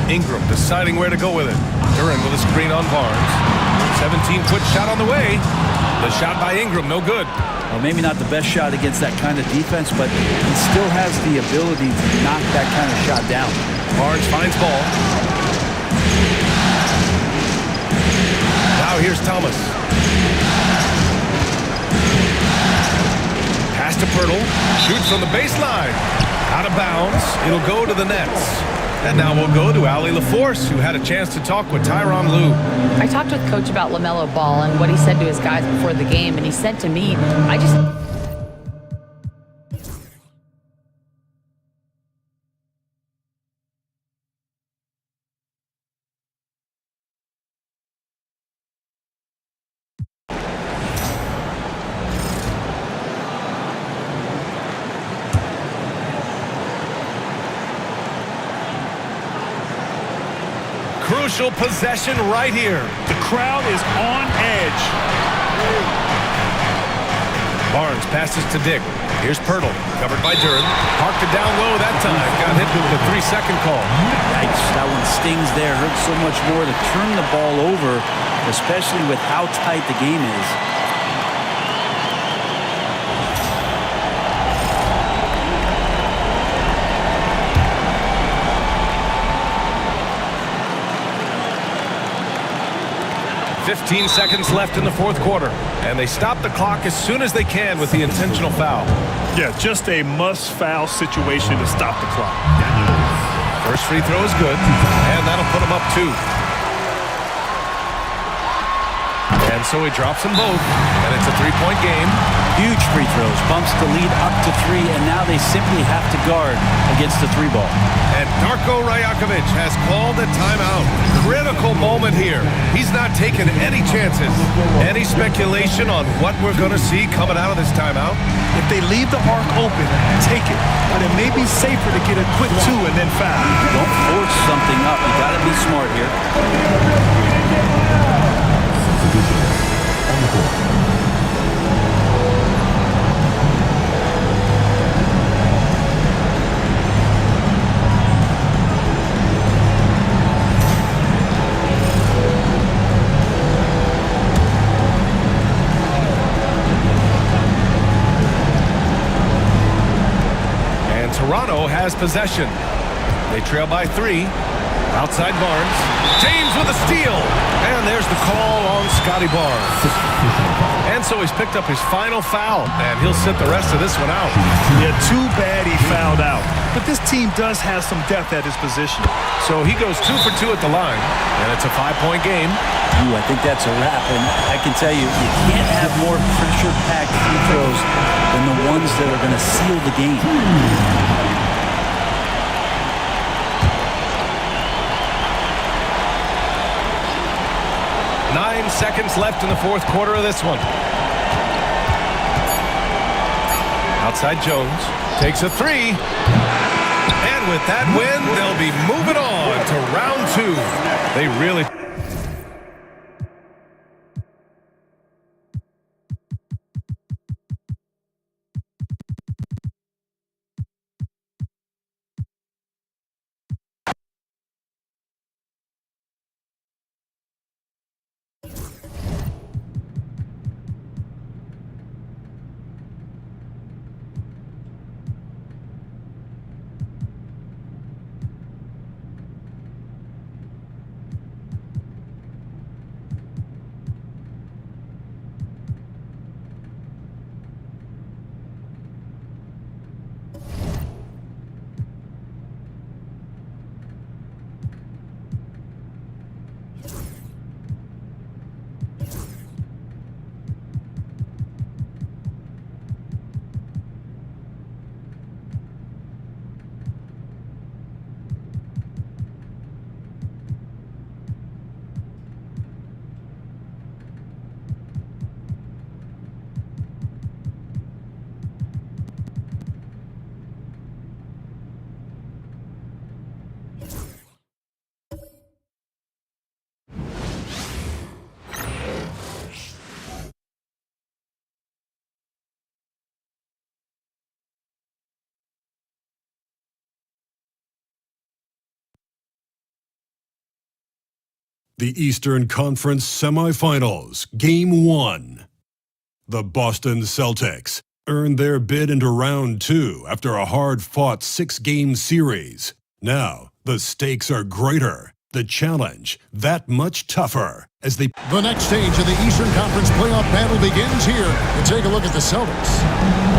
Ingram deciding where to go with it. Duran with a screen on Barnes. 17-foot shot on the way. The shot by Ingram, no good. Well, maybe not the best shot against that kind of defense, but he still has the ability to knock that kind of shot down. Barnes finds ball. Now here's Thomas. Pass to Pirtle. Shoots from the baseline. Out of bounds. It'll go to the Nets. And now we'll go to Allie LaForce, who had a chance to talk with Tyronn Lue. I talked with Coach about LaMelo Ball and what he said to his guys before the game, and he said to me, Crucial possession right here. The crowd is on edge. Barnes passes to Dick. Here's Pirtle, covered by Duran. Parked it down low that time. Got hit with the 3-second call. Yikes, that one stings there. Hurts so much more to turn the ball over, especially with how tight the game is. "15 seconds left in the fourth quarter, and they stop the clock as soon as they can with the intentional foul." Yeah, just a must-foul situation to stop the clock. First free throw is good, and that'll put him up 2. And so he drops them both, and it's a 3-point game. Huge free throws, bumps the lead up to 3, and now they simply have to guard against the 3-ball. And Darko Rajakovic has called a timeout. Critical moment here. He's not taking any chances. Any speculation on what we're going to see coming out of this timeout? If they leave the arc open, take it. But it may be safer to get a quick 2 and then foul. Don't force something up. You got to be smart here. Toronto has possession. They trail by 3. Outside Barnes. James with a steal. And there's the call on Scotty Barnes. And so he's picked up his final foul, and he'll sit the rest of this one out. Yeah, too bad he fouled out. But this team does have some depth at his position. So he goes 2 for 2 at the line, and it's a 5-point game. Ooh, I think that's a wrap, and I can tell you, you can't have more pressure-packed free throws than the ones that are going to seal the game. 9 seconds left in the fourth quarter of this one. Outside Jones. Takes a 3. And with that win, they'll be moving on to round 2. They really... the Eastern Conference Semifinals, Game 1. The Boston Celtics earned their bid into Round 2 after a hard-fought 6-game series. Now, the stakes are greater, the challenge that much tougher as they... The next stage of the Eastern Conference playoff battle begins here. And take a look at the Celtics.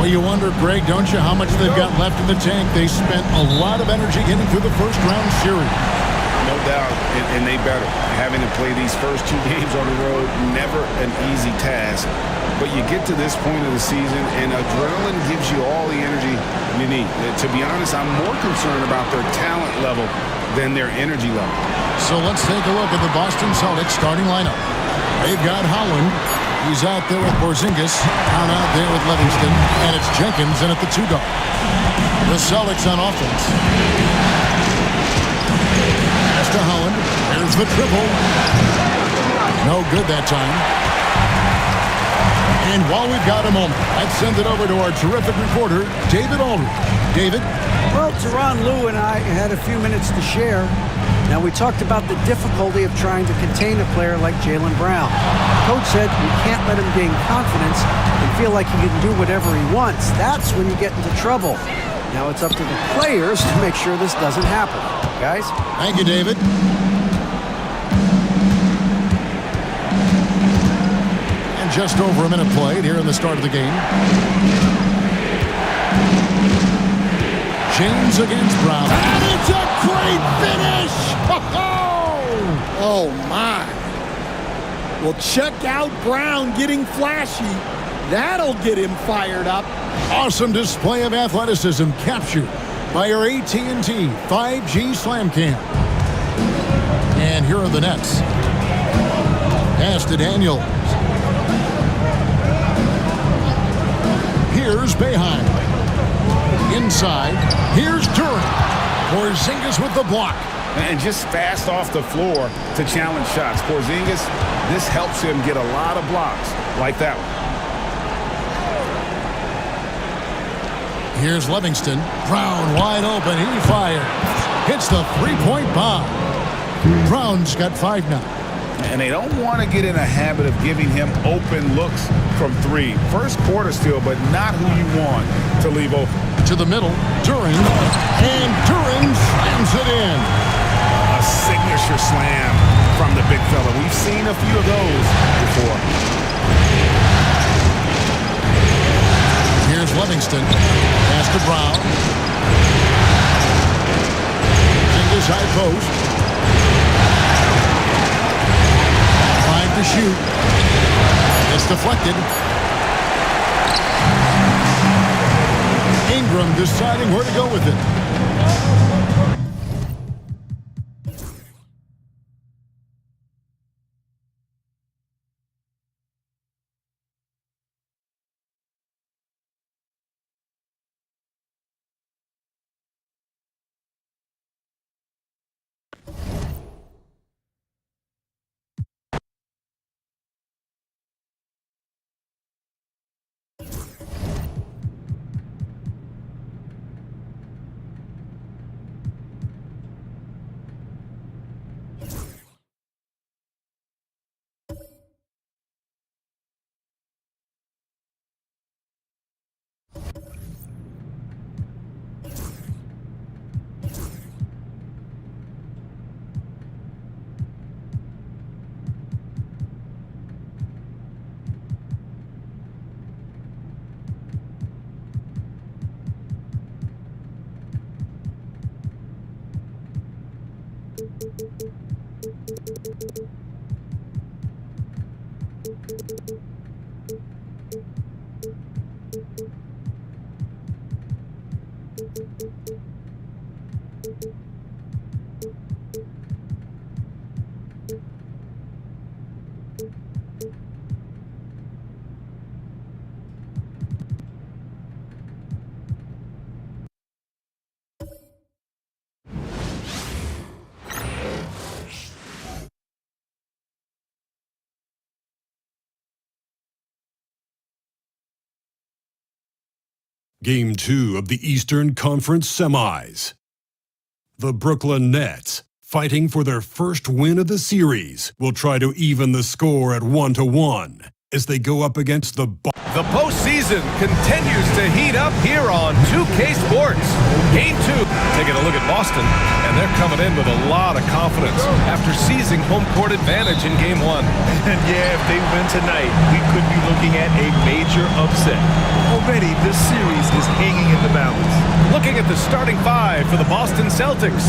Well, you wonder, Greg, don't you, how much they've got left in the tank? They spent a lot of energy getting through the first-round series. No doubt, and they better. Having to play these first 2 games on the road, never an easy task. But you get to this point of the season, and adrenaline gives you all the energy you need. To be honest, I'm more concerned about their talent level than their energy level. So let's take a look at the Boston Celtics starting lineup. They've got Holland. He's out there with Porzingis. Down out there with Livingston. And it's Jenkins in at the 2 guard. The Celtics on offense. To Holland. There's the triple. No good that time. And while we've got a moment, let's send it over to our terrific reporter, David Aldridge. David? Well, Tyronn Lue and I had a few minutes to share. Now, we talked about the difficulty of trying to contain a player like Jaylen Brown. Coach said we can't let him gain confidence and feel like he can do whatever he wants. That's when you get into trouble. Now it's up to the players to make sure this doesn't happen. Guys? Thank you, David. And just over a minute played here in the start of the game. James against Brown. And it's a great finish! Oh, my. Well, check out Brown getting flashy. That'll get him fired up. Awesome display of athleticism captured by our AT&T 5G Slam Cam. And here are the Nets. Pass to Daniels. Here's Boeheim. Inside. Here's Durant. Porzingis with the block. And just fast off the floor to challenge shots. Porzingis, this helps him get a lot of blocks like that one. Here's Livingston. Brown wide open. He fires. Hits the three-point bomb. Brown's got 5 now. And they don't want to get in a habit of giving him open looks from 3. First quarter still, but not who you want to leave open. To the middle. Duran. And Duran slams it in. A signature slam from the big fella. We've seen a few of those before. Here's Livingston. Pass to Brown. Fingers high post. 5 to shoot. It's deflected. Ingram deciding where to go with it. Game 2 of the Eastern Conference Semis. The Brooklyn Nets fighting for their first win of the series, will try to even the score at 1-1 as they go up against the The postseason continues to heat up here on 2K Sports. Game 2, taking a look at Boston, and they're coming in with a lot of confidence after seizing home court advantage in Game 1. And yeah, if they win tonight, we could be looking at a major upset. Already, this series is hanging in the balance. Looking at the starting five for the Boston Celtics.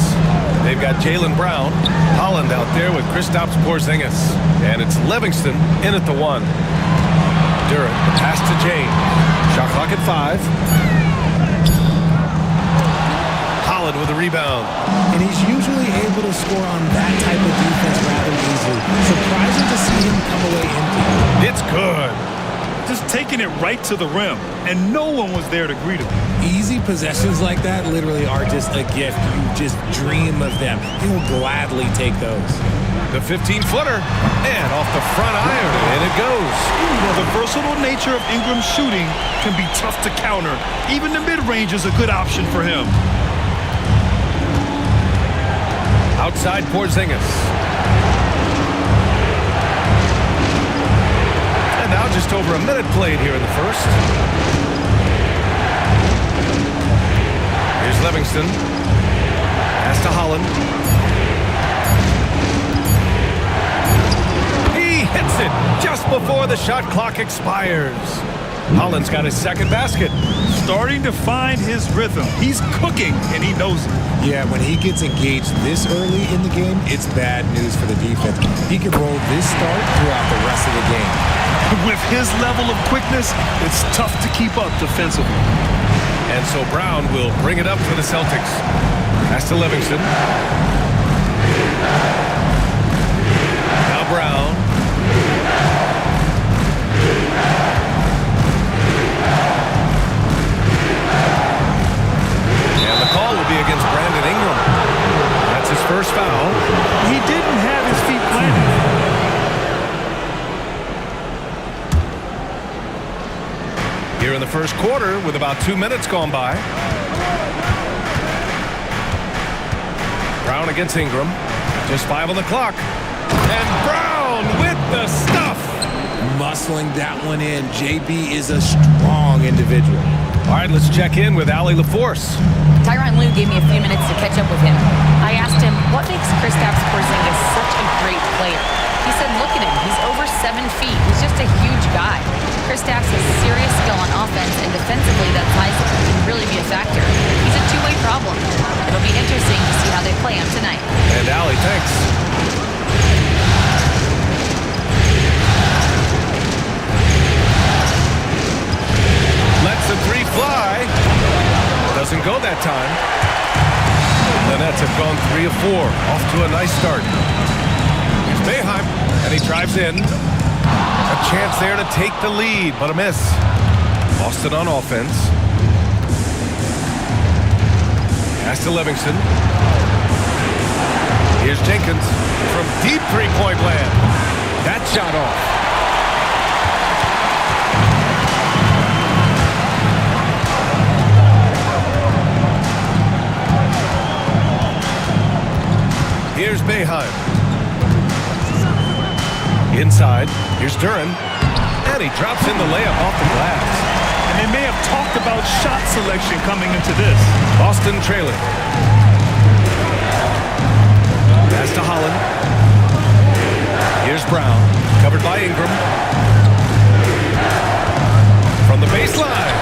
They've got Jaylen Brown, Holland out there with Kristaps Porzingis, and it's Livingston in at the 1. Duren, the pass to James. Shot clock at 5. Holland with a rebound. And he's usually able to score on that type of defense rather easily. Surprising to see him come away empty. It's good. Just taking it right to the rim, and no one was there to greet him. Easy possessions like that literally are just a gift. You just dream of them. He'll gladly take those. The 15-footer, and off the front iron, and it goes. The versatile nature of Ingram's shooting can be tough to counter. Even the mid-range is a good option for him. Outside Porzingis. And now just over a minute played here in the first. Here's Livingston. Pass to Holland. He hits it just before the shot clock expires. Holland's got his second basket. Starting to find his rhythm. He's cooking, and he knows it. Yeah, when he gets engaged this early in the game, it's bad news for the defense. He can roll this start throughout the rest of the game. With his level of quickness, it's tough to keep up defensively. And so Brown will bring it up for the Celtics. Pass to Livingston. Now Brown. And the call will be against Brandon Ingram. That's his first foul. He didn't have his feet planted. Here in the first quarter with about 2 minutes gone by. Brown against Ingram. Just 5 on the clock. And Brown with the stuff. Muscling that one in. JB is a strong individual. All right, let's check in with Allie LaForce. Tyronn Lue gave me a few minutes to catch up with him. I asked him, what makes Kristaps Porzingis such a great player? He said, look at him. He's over 7 feet. He's just a huge guy. Kristaps has serious skill on offense, and defensively, that size can really be a factor. He's a two-way problem. It'll be interesting to see how they play him tonight. And Allie, thanks. Lets the 3 fly. Doesn't go that time. The Nets have gone 3 of 4. Off to a nice start. Here's Boeheim, and he drives in. A chance there to take the lead, but a miss. Boston on offense. Pass to Livingston. Here's Jenkins from deep three-point land. That shot off. Here's Boeheim. Inside, here's Duren. And he drops in the layup off the glass. And they may have talked about shot selection coming into this. Boston trailing. Pass to Holland. Here's Brown, covered by Ingram. From the baseline.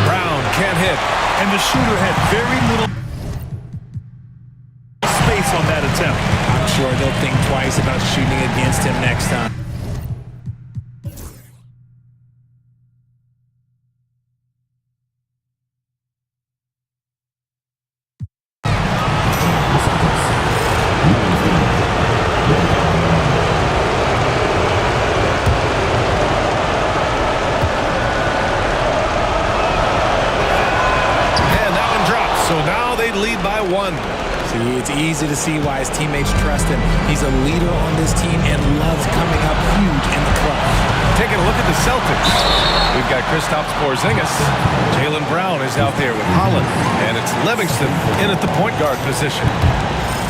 Brown can't hit. And the shooter had very little space on that attempt. I'm sure they'll think twice about shooting against him next time. Lead by 1. See, it's easy to see why his teammates trust him. He's a leader on this team and loves coming up huge in the clutch. Taking a look at the Celtics. We've got Kristaps Porzingis. Jaylen Brown is out there with Holland. And it's Livingston in at the point guard position.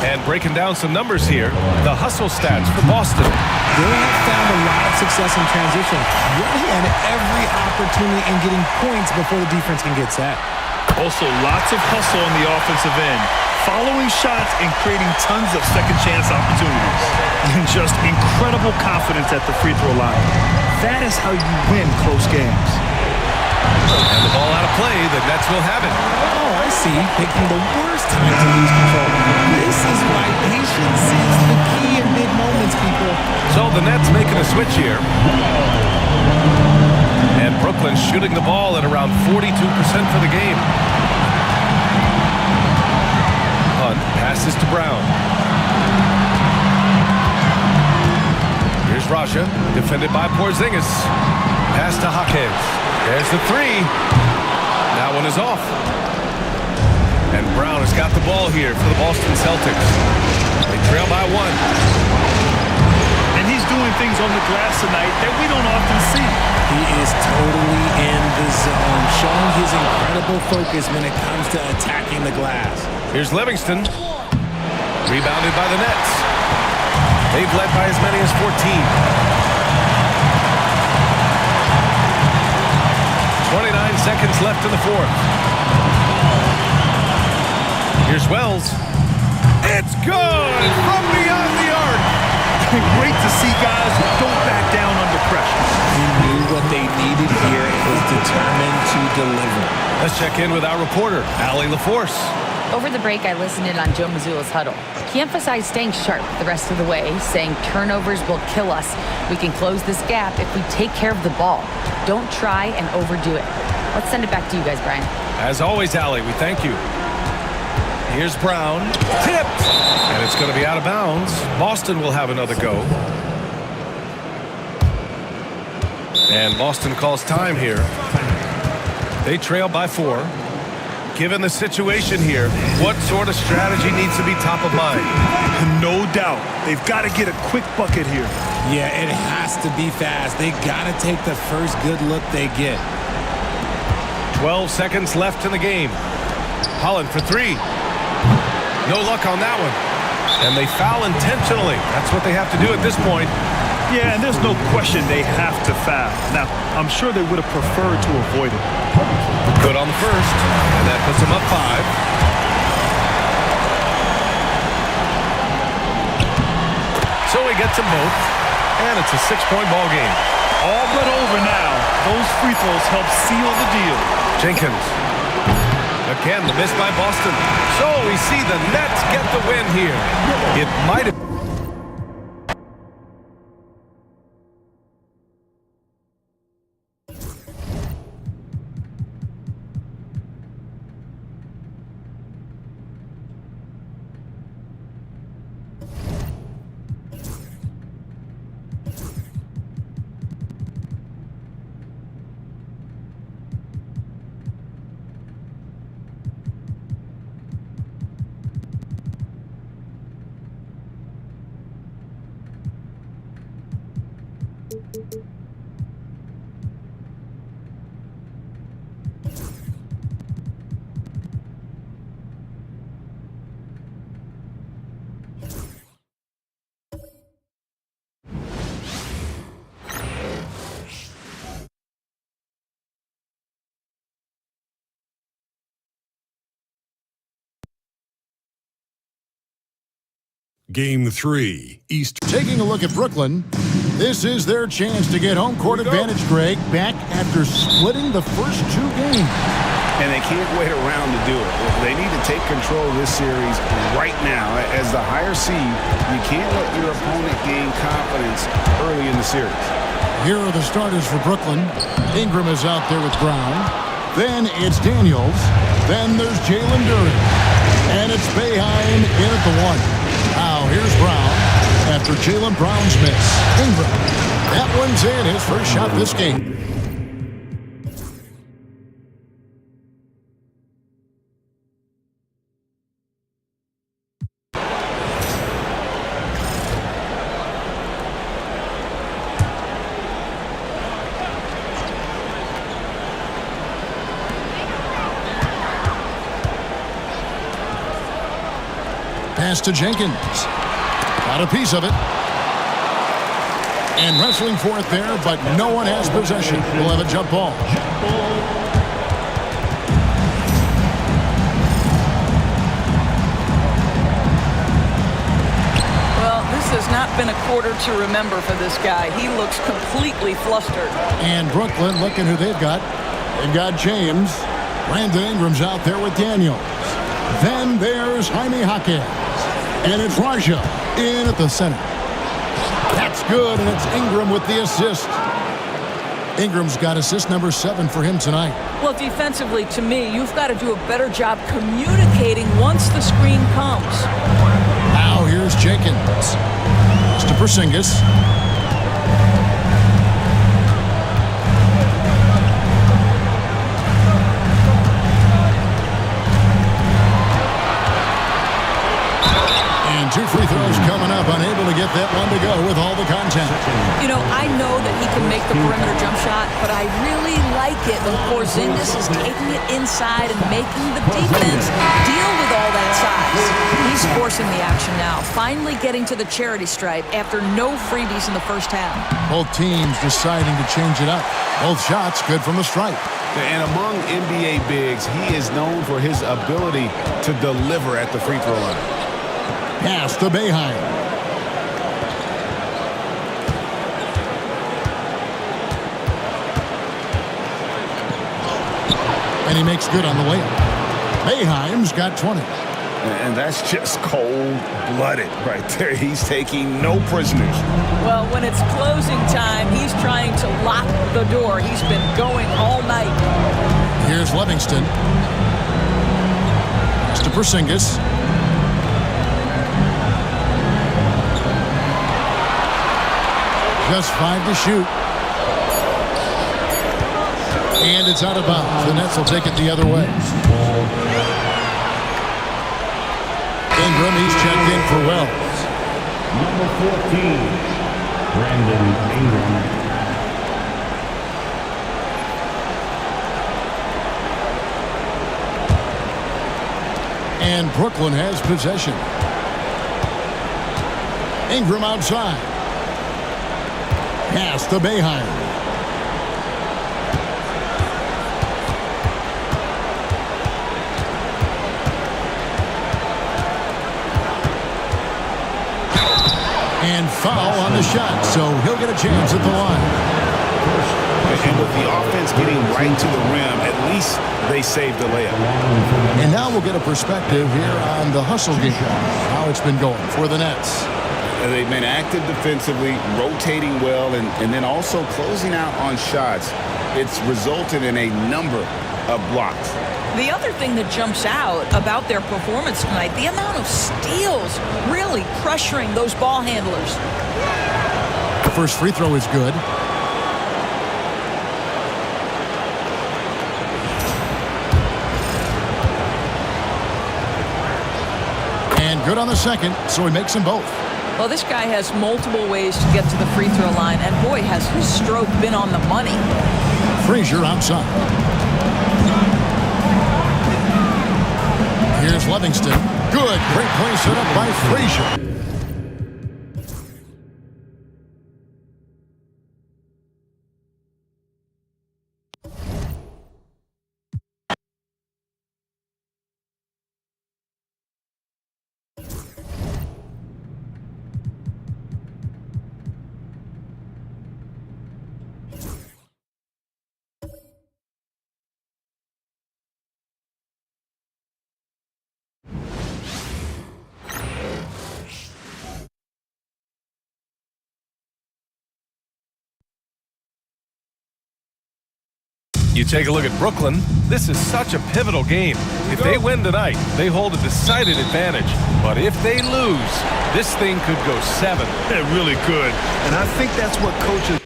And breaking down some numbers here, the hustle stats for Boston. They have found a lot of success in transition, really at every opportunity in getting points before the defense can get set. Also, lots of hustle on the offensive end, following shots and creating tons of second chance opportunities. And just incredible confidence at the free throw line. That is how you win close games. And the ball out of play, the Nets will have it. Oh, I see. Picking the worst time to lose control. This is why patience is the key in big moments, people. So the Nets making a switch here. And Brooklyn shooting the ball at around 42% for the game. Hunt passes to Brown. Here's Raja, defended by Porzingis. Pass to Jaquez. There's the three. That one is off. And Brown has got the ball here for the Boston Celtics. They trail by one. And he's doing things on the glass tonight that we don't often see. He is totally in the zone, showing his incredible focus when it comes to attacking the glass. Here's Livingston. Rebounded by the Nets. They've led by as many as 14. 29 seconds left in the fourth. Here's Wells. It's good from beyond the arc. Great to see guys who don't back down under pressure. He knew what they needed here and was determined to deliver. Let's check in with our reporter, Allie LaForce. Over the break, I listened in on Joe Mazzulla's huddle. He emphasized staying sharp the rest of the way, saying turnovers will kill us. We can close this gap if we take care of the ball. Don't try and overdo it. Let's send it back to you guys, Brian. As always, Allie, we thank you. Here's Brown. Tipped! And it's going to be out of bounds. Boston will have another go. And Boston calls time here. They trail by 4. Given the situation here, what sort of strategy needs to be top of mind? No doubt. They've got to get a quick bucket here. Yeah, it has to be fast. They got to take the first good look they get. 12 seconds left in the game. Holland for 3. No luck on that one. And they foul intentionally. That's what they have to do at this point. Yeah, and there's no question they have to foul. Now, I'm sure they would have preferred to avoid it. Good on the first, and that puts them up 5. So he gets them both, and it's a 6-point ball game. All but over now. Those free throws help seal the deal. Jenkins. Again, the miss by Boston. So we see the Nets get the win here. It might have... Game 3, East. Taking a look at Brooklyn, this is their chance to get home court advantage, Greg, back after splitting the first 2 games. And they can't wait around to do it. They need to take control of this series right now. As the higher seed, you can't let your opponent gain confidence early in the series. Here are the starters for Brooklyn. Ingram is out there with Brown. Then it's Daniels. Then there's Jalen Duren. And it's Boeheim in at the 1. Now here's Brown after Jalen Brown's miss. Ingram. That one's in, his first shot this game. Pass to Jenkins. Got a piece of it. And wrestling for it there, but no one has possession. We'll have a jump ball. Well, this has not been a quarter to remember for this guy. He looks completely flustered. And Brooklyn, looking who they've got. They've got James. Brandon Ingram's out there with Daniels. Then there's Jaime Jaquez. And it's Raja in at the center. That's good, and it's Ingram with the assist. Ingram's got assist number 7 for him tonight. Well, defensively, to me, you've got to do a better job communicating once the screen comes. Now here's Jenkins. It's to Porzingis. And 2 free throws coming up, unable to get that one to go with all the contact. You know, I know that he can make the perimeter jump shot, but I really like it when Porzingis is taking it inside and making the defense deal with all that size. He's forcing the action now, finally getting to the charity stripe after no freebies in the first half. Both teams deciding to change it up. Both shots good from the stripe. And among NBA bigs, he is known for his ability to deliver at the free throw line. Pass to Boeheim. And he makes good on the layup. Boeheim's got 20. And that's just cold-blooded right there. He's taking no prisoners. Well, when it's closing time, he's trying to lock the door. He's been going all night. Here's Livingston. It's to Porzingis. Just 5 to shoot. And it's out of bounds. The Nets will take it the other way. Ingram, he's checked in for Wells. Number 14, Brandon Ingram. And Brooklyn has possession. Ingram outside. Pass to Boeheim. And foul on the shot, so he'll get a chance at the line. And with the offense getting right to the rim, at least they saved the layup. And now we'll get a perspective here on the hustle game, how it's been going for the Nets. They've been active defensively, rotating well, and then also closing out on shots. It's resulted in a number of blocks. The other thing that jumps out about their performance tonight, the amount of steals, really pressuring those ball handlers. The first free throw is good. And good on the second, so he makes them both. Well, this guy has multiple ways to get to the free throw line, and boy, has his stroke been on the money. Frazier outside. Here's Livingston. Good. Great play set up by Frazier. You take a look at Brooklyn. This is such a pivotal game. If they win tonight, they hold a decided advantage. But if they lose, this thing could go 7. It really could. And I think that's what coaches...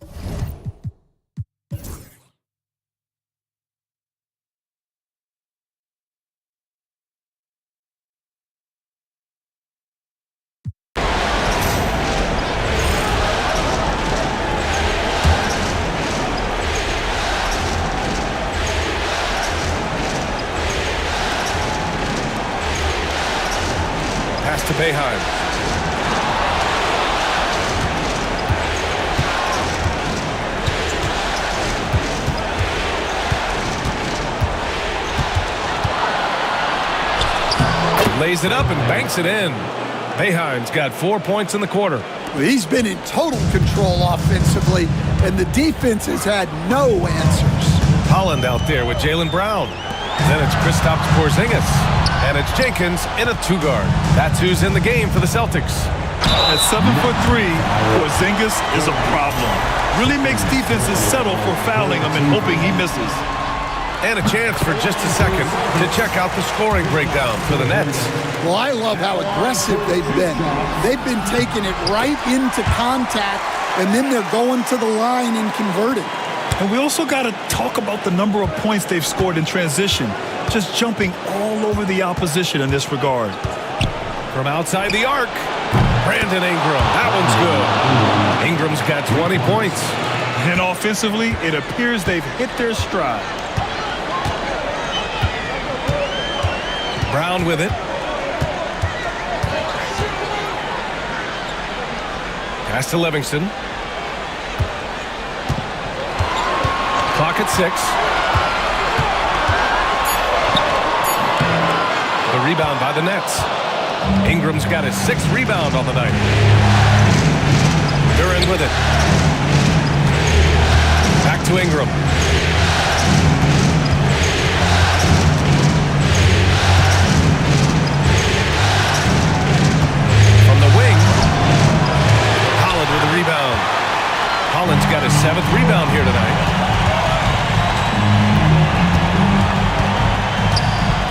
Boeheim. Lays it up and banks it in. Boeheim's got 4 points in the quarter. He's been in total control offensively, and the defense has had no answers. Holland out there with Jaylen Brown. Then it's Kristaps Porzingis. And it's Jenkins in a two-guard. That's who's in the game for the Celtics. At 7'3", Porzingis is a problem. Really makes defenses settle for fouling him and hoping he misses. And a chance for just a second to check out the scoring breakdown for the Nets. Well, I love how aggressive they've been. They've been taking it right into contact, and then they're going to the line and converting. And we also got to talk about the number of points they've scored in transition, just jumping all over the opposition in this regard. From outside the arc, Brandon Ingram. That one's good. Ingram's got 20 points. And offensively, it appears they've hit their stride. Brown with it. Pass to Livingston. Clock at 6. The rebound by the Nets. Ingram's got his 6th rebound on the night. Duren with it. Back to Ingram. Rebound. Holland's got his 7th rebound here tonight.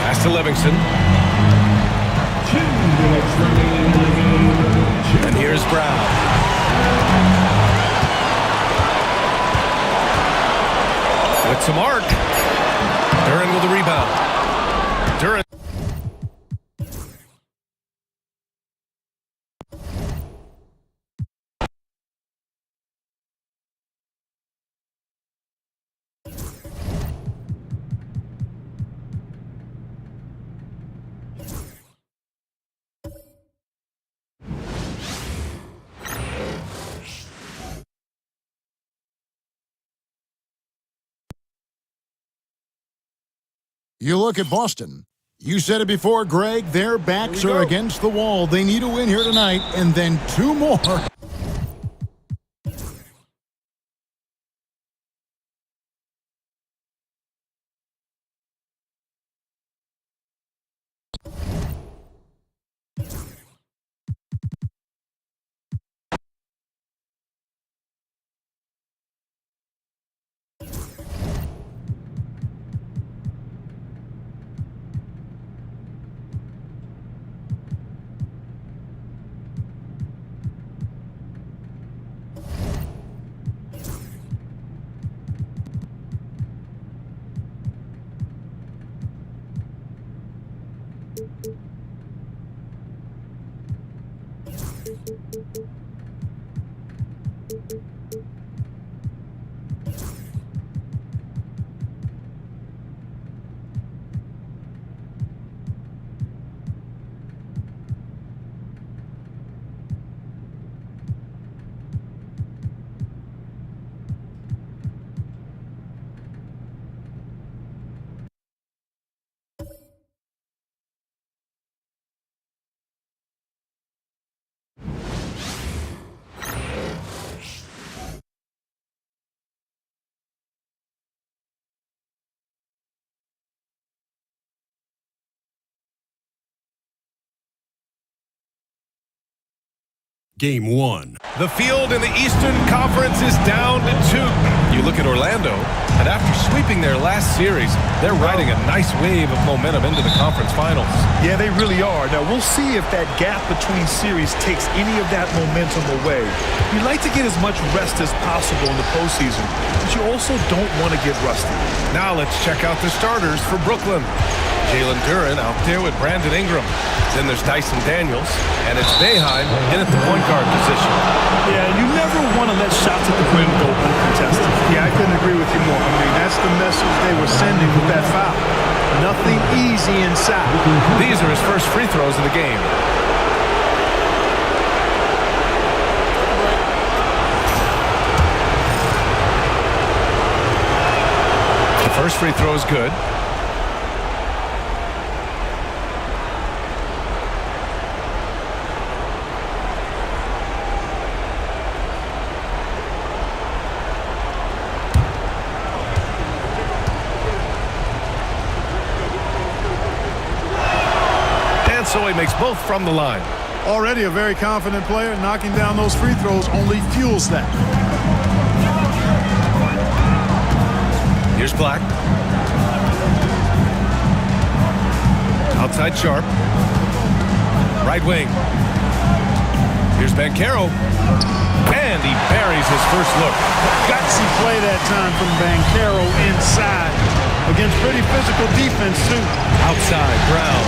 Pass to Livingston. And here's Brown. With some arc. Duren with the rebound. Duren. You look at Boston. You said it before, Greg. Their backs are against the wall. They need a win here tonight, and then 2 more. Game 1. The field in the Eastern Conference is down to 2. You look at Orlando, and after sweeping their last series, they're riding a nice wave of momentum into the conference finals. Yeah, they really are. Now, we'll see if that gap between series takes any of that momentum away. You like to get as much rest as possible in the postseason, but you also don't want to get rusty. Now let's check out the starters for Brooklyn. Jalen Duren out there with Brandon Ingram. Then there's Dyson Daniels, and it's Boeheim in at the point guard position. Yeah, you never want to let shots at the rim go uncontested. Yeah, I couldn't agree with you more. I mean, that's the message they were sending with that foul. Nothing easy inside. These are his first free throws of the game. free throw is good. And so he makes both from the line. Already a very confident player. Knocking down those free throws only fuels that. Here's Black. Outside Sharp. Right wing. Here's Banchero. And he buries his first look. Gutsy play that time from Banchero inside. Against pretty physical defense, too. Outside, Brown.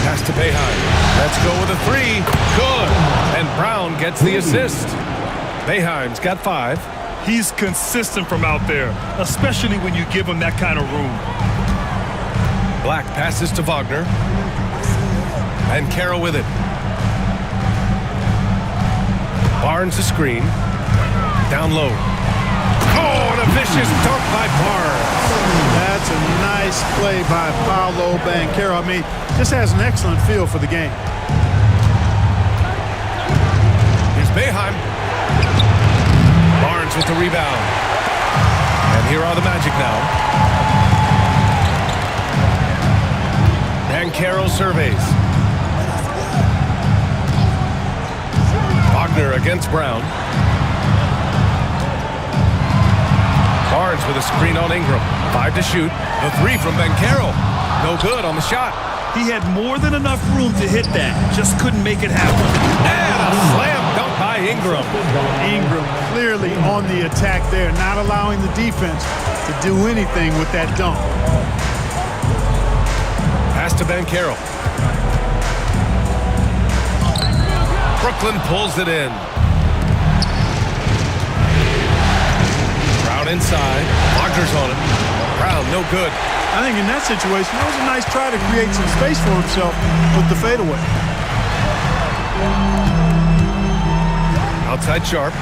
Pass to Boeheim. Let's go with a three. Good. And Brown gets the assist. Boeheim's got 5. He's consistent from out there, especially when you give him that kind of room. Black passes to Wagner. And Carroll with it. Barnes a screen. Down low. Oh, and a vicious dunk by Barnes. That's a nice play by Paolo Banchero. I mean, just has an excellent feel for the game. Here's Boeheim. Barnes with the rebound. And here are the Magic now. Banchero surveys. Wagner against Brown. Barnes with a screen on Ingram. 5 to shoot. The 3 from Banchero. No good on the shot. He had more than enough room to hit that. Just couldn't make it happen. And a slam dunk by Ingram. Ingram clearly on the attack there, not allowing the defense to do anything with that dunk. Pass to Banchero. Brooklyn pulls it in. Brown inside. Wagner's on it. Brown, no good. I think in that situation, that was a nice try to create some space for himself with the fadeaway. Outside Sharp.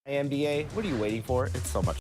NBA, what are you waiting for? It's so much